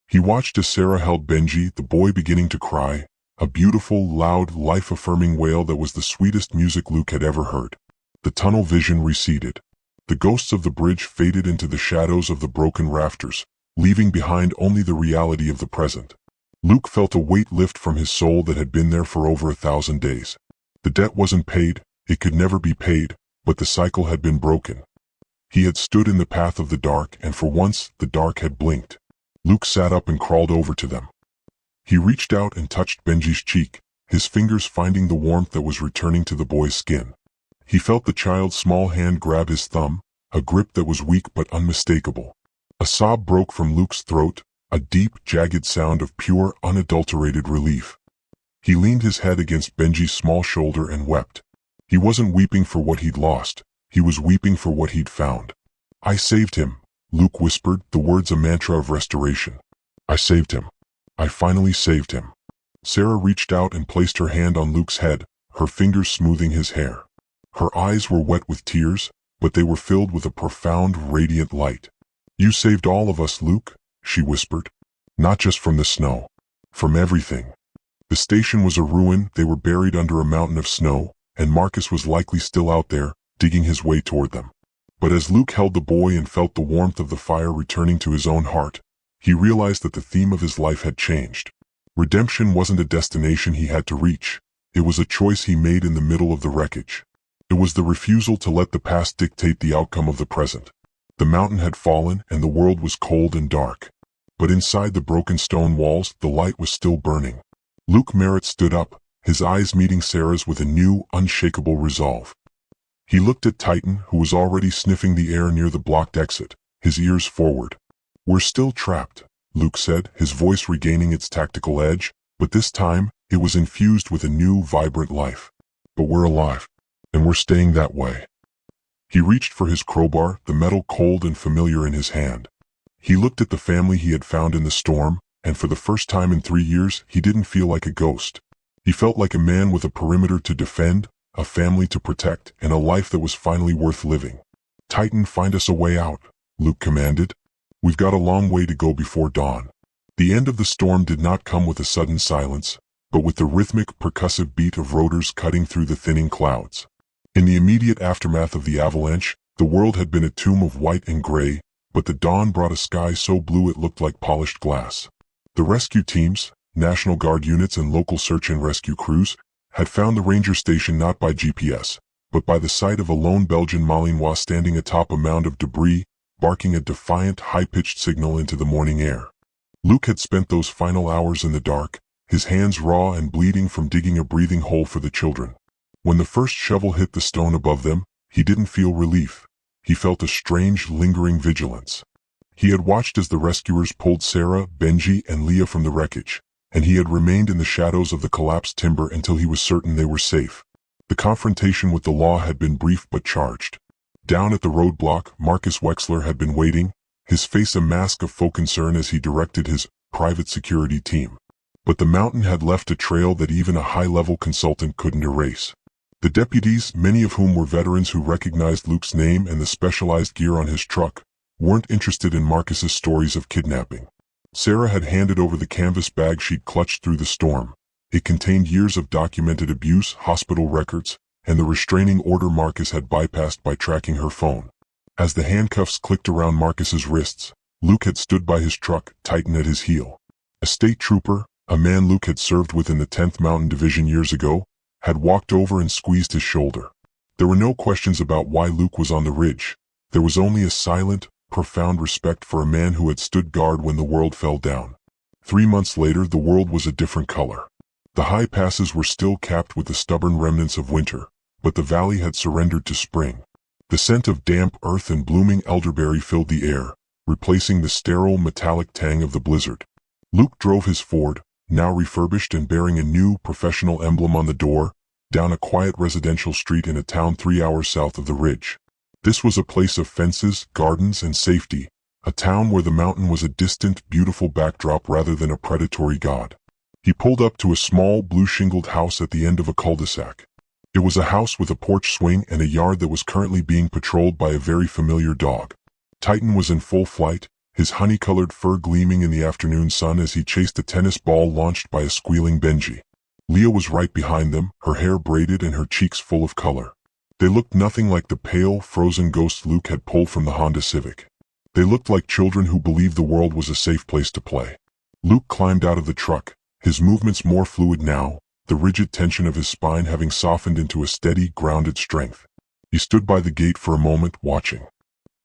He watched as Sarah held Benji, the boy beginning to cry, a beautiful, loud, life-affirming wail that was the sweetest music Luke had ever heard. The tunnel vision receded. The ghosts of the bridge faded into the shadows of the broken rafters, leaving behind only the reality of the present. Luke felt a weight lift from his soul that had been there for over 1,000 days. The debt wasn't paid, it could never be paid, but the cycle had been broken. He had stood in the path of the dark, and for once, the dark had blinked. Luke sat up and crawled over to them. He reached out and touched Benji's cheek, his fingers finding the warmth that was returning to the boy's skin. He felt the child's small hand grab his thumb, a grip that was weak but unmistakable. A sob broke from Luke's throat, a deep, jagged sound of pure, unadulterated relief. He leaned his head against Benji's small shoulder and wept. He wasn't weeping for what he'd lost, he was weeping for what he'd found. "I saved him," Luke whispered, the words a mantra of restoration. "I saved him. I finally saved him." Sarah reached out and placed her hand on Luke's head, her fingers smoothing his hair. Her eyes were wet with tears, but they were filled with a profound, radiant light. "You saved all of us, Luke," she whispered. "Not just from the snow. From everything." The station was a ruin, they were buried under a mountain of snow, and Marcus was likely still out there, digging his way toward them. But as Luke held the boy and felt the warmth of the fire returning to his own heart, he realized that the theme of his life had changed. Redemption wasn't a destination he had to reach, it was a choice he made in the middle of the wreckage. It was the refusal to let the past dictate the outcome of the present. The mountain had fallen and the world was cold and dark. But inside the broken stone walls, the light was still burning. Luke Merritt stood up, his eyes meeting Sarah's with a new, unshakable resolve. He looked at Titan, who was already sniffing the air near the blocked exit, his ears forward. "We're still trapped," Luke said, his voice regaining its tactical edge, but this time, it was infused with a new, vibrant life. "But we're alive, and we're staying that way." He reached for his crowbar, the metal cold and familiar in his hand. He looked at the family he had found in the storm, and for the first time in 3 years, he didn't feel like a ghost. He felt like a man with a perimeter to defend, a family to protect, and a life that was finally worth living. "Titan, find us a way out," Luke commanded. "We've got a long way to go before dawn." The end of the storm did not come with a sudden silence, but with the rhythmic, percussive beat of rotors cutting through the thinning clouds. In the immediate aftermath of the avalanche, the world had been a tomb of white and gray, but the dawn brought a sky so blue it looked like polished glass. The rescue teams, National Guard units and local search and rescue crews, had found the ranger station not by GPS, but by the sight of a lone Belgian Malinois standing atop a mound of debris, barking a defiant, high-pitched signal into the morning air. Luke had spent those final hours in the dark, his hands raw and bleeding from digging a breathing hole for the children. When the first shovel hit the stone above them, he didn't feel relief. He felt a strange, lingering vigilance. He had watched as the rescuers pulled Sarah, Benji, and Leah from the wreckage, and he had remained in the shadows of the collapsed timber until he was certain they were safe. The confrontation with the law had been brief but charged. Down at the roadblock, Marcus Wexler had been waiting, his face a mask of faux concern as he directed his private security team. But the mountain had left a trail that even a high-level consultant couldn't erase. The deputies, many of whom were veterans who recognized Luke's name and the specialized gear on his truck, weren't interested in Marcus's stories of kidnapping. Sarah had handed over the canvas bag she'd clutched through the storm. It contained years of documented abuse, hospital records, and the restraining order Marcus had bypassed by tracking her phone. As the handcuffs clicked around Marcus's wrists, Luke had stood by his truck, Titan at his heel. A state trooper, a man Luke had served with in the 10th Mountain Division years ago, had walked over and squeezed his shoulder. There were no questions about why Luke was on the ridge. There was only a silent, profound respect for a man who had stood guard when the world fell down. 3 months later, the world was a different color. The high passes were still capped with the stubborn remnants of winter, but the valley had surrendered to spring. The scent of damp earth and blooming elderberry filled the air, replacing the sterile, metallic tang of the blizzard. Luke drove his Ford, now refurbished and bearing a new, professional emblem on the door, down a quiet residential street in a town 3 hours south of the ridge. This was a place of fences, gardens, and safety, a town where the mountain was a distant, beautiful backdrop rather than a predatory god. He pulled up to a small, blue-shingled house at the end of a cul-de-sac. It was a house with a porch swing and a yard that was currently being patrolled by a very familiar dog. Titan was in full flight, his honey-colored fur gleaming in the afternoon sun as he chased a tennis ball launched by a squealing Benji. Leah was right behind them, her hair braided and her cheeks full of color. They looked nothing like the pale, frozen ghost Luke had pulled from the Honda Civic. They looked like children who believed the world was a safe place to play. Luke climbed out of the truck, his movements more fluid now, the rigid tension of his spine having softened into a steady, grounded strength. He stood by the gate for a moment, watching.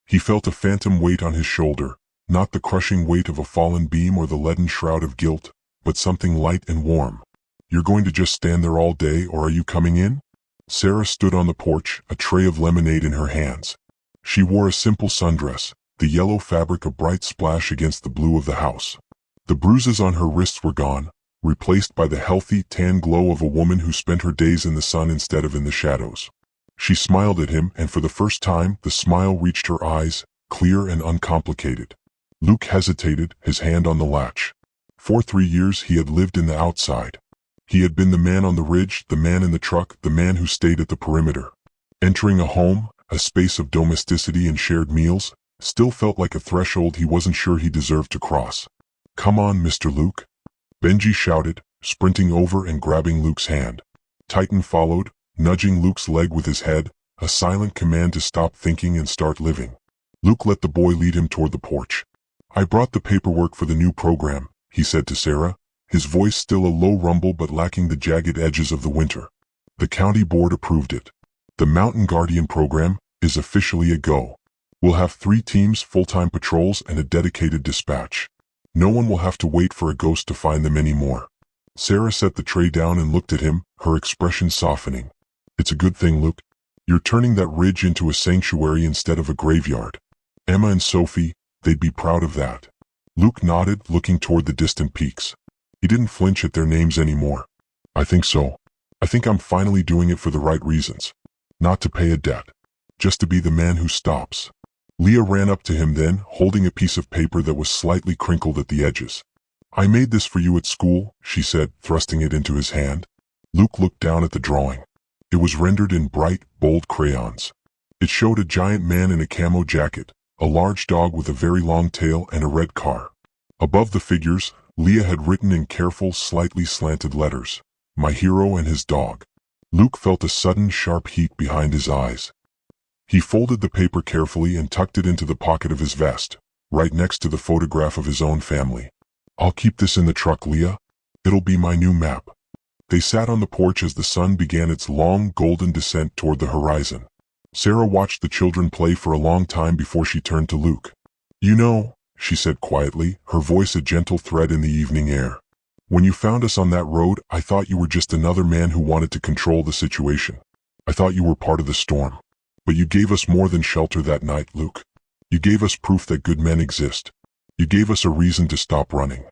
He felt a phantom weight on his shoulder, not the crushing weight of a fallen beam or the leaden shroud of guilt, but something light and warm. "You're going to just stand there all day, or are you coming in?" Sarah stood on the porch, a tray of lemonade in her hands. She wore a simple sundress, the yellow fabric a bright splash against the blue of the house. The bruises on her wrists were gone, replaced by the healthy, tan glow of a woman who spent her days in the sun instead of in the shadows. She smiled at him, and for the first time, the smile reached her eyes, clear and uncomplicated. Luke hesitated, his hand on the latch. For 3 years he had lived in the outside. He had been the man on the ridge, the man in the truck, the man who stayed at the perimeter. Entering a home, a space of domesticity and shared meals, still felt like a threshold he wasn't sure he deserved to cross. "Come on, Mr. Luke," Benji shouted, sprinting over and grabbing Luke's hand. Titan followed, nudging Luke's leg with his head, a silent command to stop thinking and start living. Luke let the boy lead him toward the porch. "I brought the paperwork for the new program," he said to Sarah, his voice still a low rumble but lacking the jagged edges of the winter. "The county board approved it. The Mountain Guardian program is officially a go. We'll have 3 teams, full-time patrols, and a dedicated dispatch. No one will have to wait for a ghost to find them anymore." Sarah set the tray down and looked at him, her expression softening. "It's a good thing, Luke. You're turning that ridge into a sanctuary instead of a graveyard. Emma and Sophie, they'd be proud of that." Luke nodded, looking toward the distant peaks. He didn't flinch at their names anymore. "I think so. I think I'm finally doing it for the right reasons. Not to pay a debt. Just to be the man who stops." Leah ran up to him then, holding a piece of paper that was slightly crinkled at the edges. "I made this for you at school," she said, thrusting it into his hand. Luke looked down at the drawing. It was rendered in bright, bold crayons. It showed a giant man in a camo jacket, a large dog with a very long tail and a red car. Above the figures, Leah had written in careful, slightly slanted letters, "My hero and his dog." Luke felt a sudden sharp heat behind his eyes. He folded the paper carefully and tucked it into the pocket of his vest, right next to the photograph of his own family. "I'll keep this in the truck, Leah. It'll be my new map." They sat on the porch as the sun began its long, golden descent toward the horizon. Sarah watched the children play for a long time before she turned to Luke. "You know," she said quietly, her voice a gentle thread in the evening air, "when you found us on that road, I thought you were just another man who wanted to control the situation. I thought you were part of the storm. But you gave us more than shelter that night, Luke. You gave us proof that good men exist. You gave us a reason to stop running."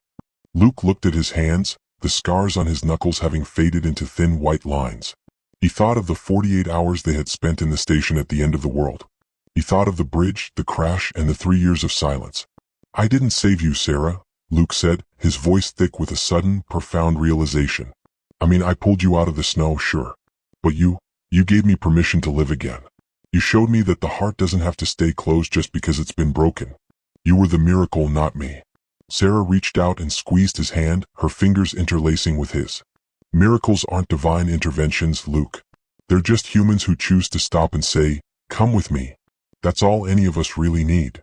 Luke looked at his hands, the scars on his knuckles having faded into thin white lines. He thought of the 48 hours they had spent in the station at the end of the world. He thought of the bridge, the crash, and the 3 years of silence. "I didn't save you, Sarah," Luke said, his voice thick with a sudden, profound realization. "I mean, I pulled you out of the snow, sure. But you gave me permission to live again. You showed me that the heart doesn't have to stay closed just because it's been broken. You were the miracle, not me." Sarah reached out and squeezed his hand, her fingers interlacing with his. "Miracles aren't divine interventions, Luke. They're just humans who choose to stop and say, 'Come with me.' That's all any of us really need."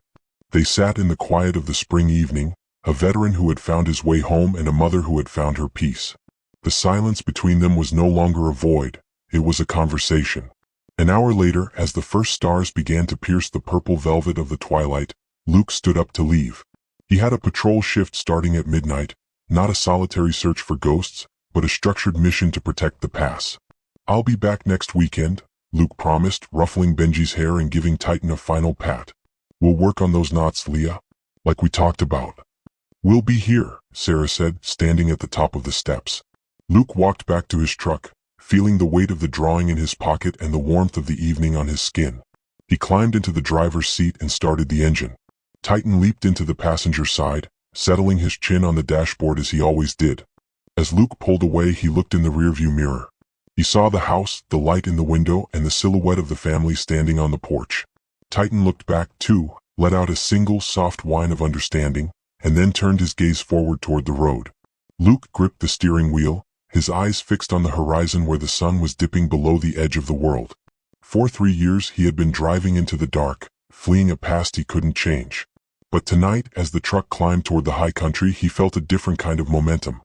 They sat in the quiet of the spring evening, a veteran who had found his way home and a mother who had found her peace. The silence between them was no longer a void, it was a conversation. An hour later, as the first stars began to pierce the purple velvet of the twilight, Luke stood up to leave. He had a patrol shift starting at midnight, not a solitary search for ghosts, but a structured mission to protect the pass. "I'll be back next weekend," Luke promised, ruffling Benji's hair and giving Titan a final pat. "We'll work on those knots, Leah, like we talked about." "We'll be here," Sarah said, standing at the top of the steps. Luke walked back to his truck, feeling the weight of the drawing in his pocket and the warmth of the evening on his skin. He climbed into the driver's seat and started the engine. Titan leaped into the passenger side, settling his chin on the dashboard as he always did. As Luke pulled away, he looked in the rearview mirror. He saw the house, the light in the window, and the silhouette of the family standing on the porch. Titan looked back, too, let out a single soft whine of understanding, and then turned his gaze forward toward the road. Luke gripped the steering wheel, his eyes fixed on the horizon where the sun was dipping below the edge of the world. For 3 years he had been driving into the dark, fleeing a past he couldn't change. But tonight, as the truck climbed toward the high country, he felt a different kind of momentum.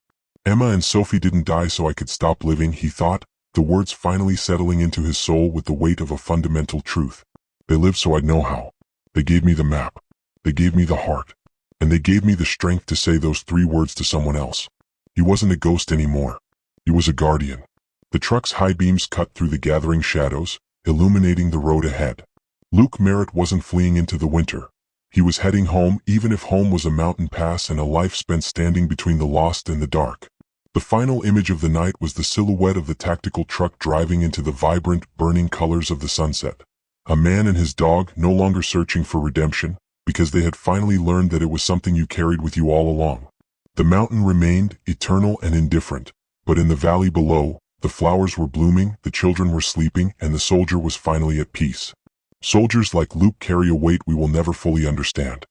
"Emma and Sophie didn't die so I could stop living," he thought, the words finally settling into his soul with the weight of a fundamental truth. "They lived so I'd know how. They gave me the map. They gave me the heart. And they gave me the strength to say those 3 words to someone else." He wasn't a ghost anymore. He was a guardian. The truck's high beams cut through the gathering shadows, illuminating the road ahead. Luke Merritt wasn't fleeing into the winter. He was heading home, even if home was a mountain pass and a life spent standing between the lost and the dark. The final image of the night was the silhouette of the tactical truck driving into the vibrant, burning colors of the sunset. A man and his dog, no longer searching for redemption, because they had finally learned that it was something you carried with you all along. The mountain remained, eternal and indifferent, but in the valley below, the flowers were blooming, the children were sleeping, and the soldier was finally at peace. Soldiers like Luke carry a weight we will never fully understand.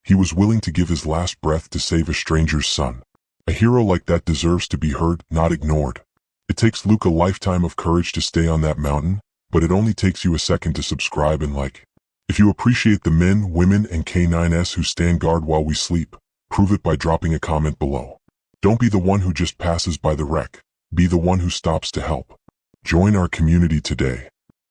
He was willing to give his last breath to save a stranger's son. A hero like that deserves to be heard, not ignored. It takes Luke a lifetime of courage to stay on that mountain, but it only takes you a second to subscribe and like. If you appreciate the men, women, and K9s who stand guard while we sleep, prove it by dropping a comment below. Don't be the one who just passes by the wreck. Be the one who stops to help. Join our community today.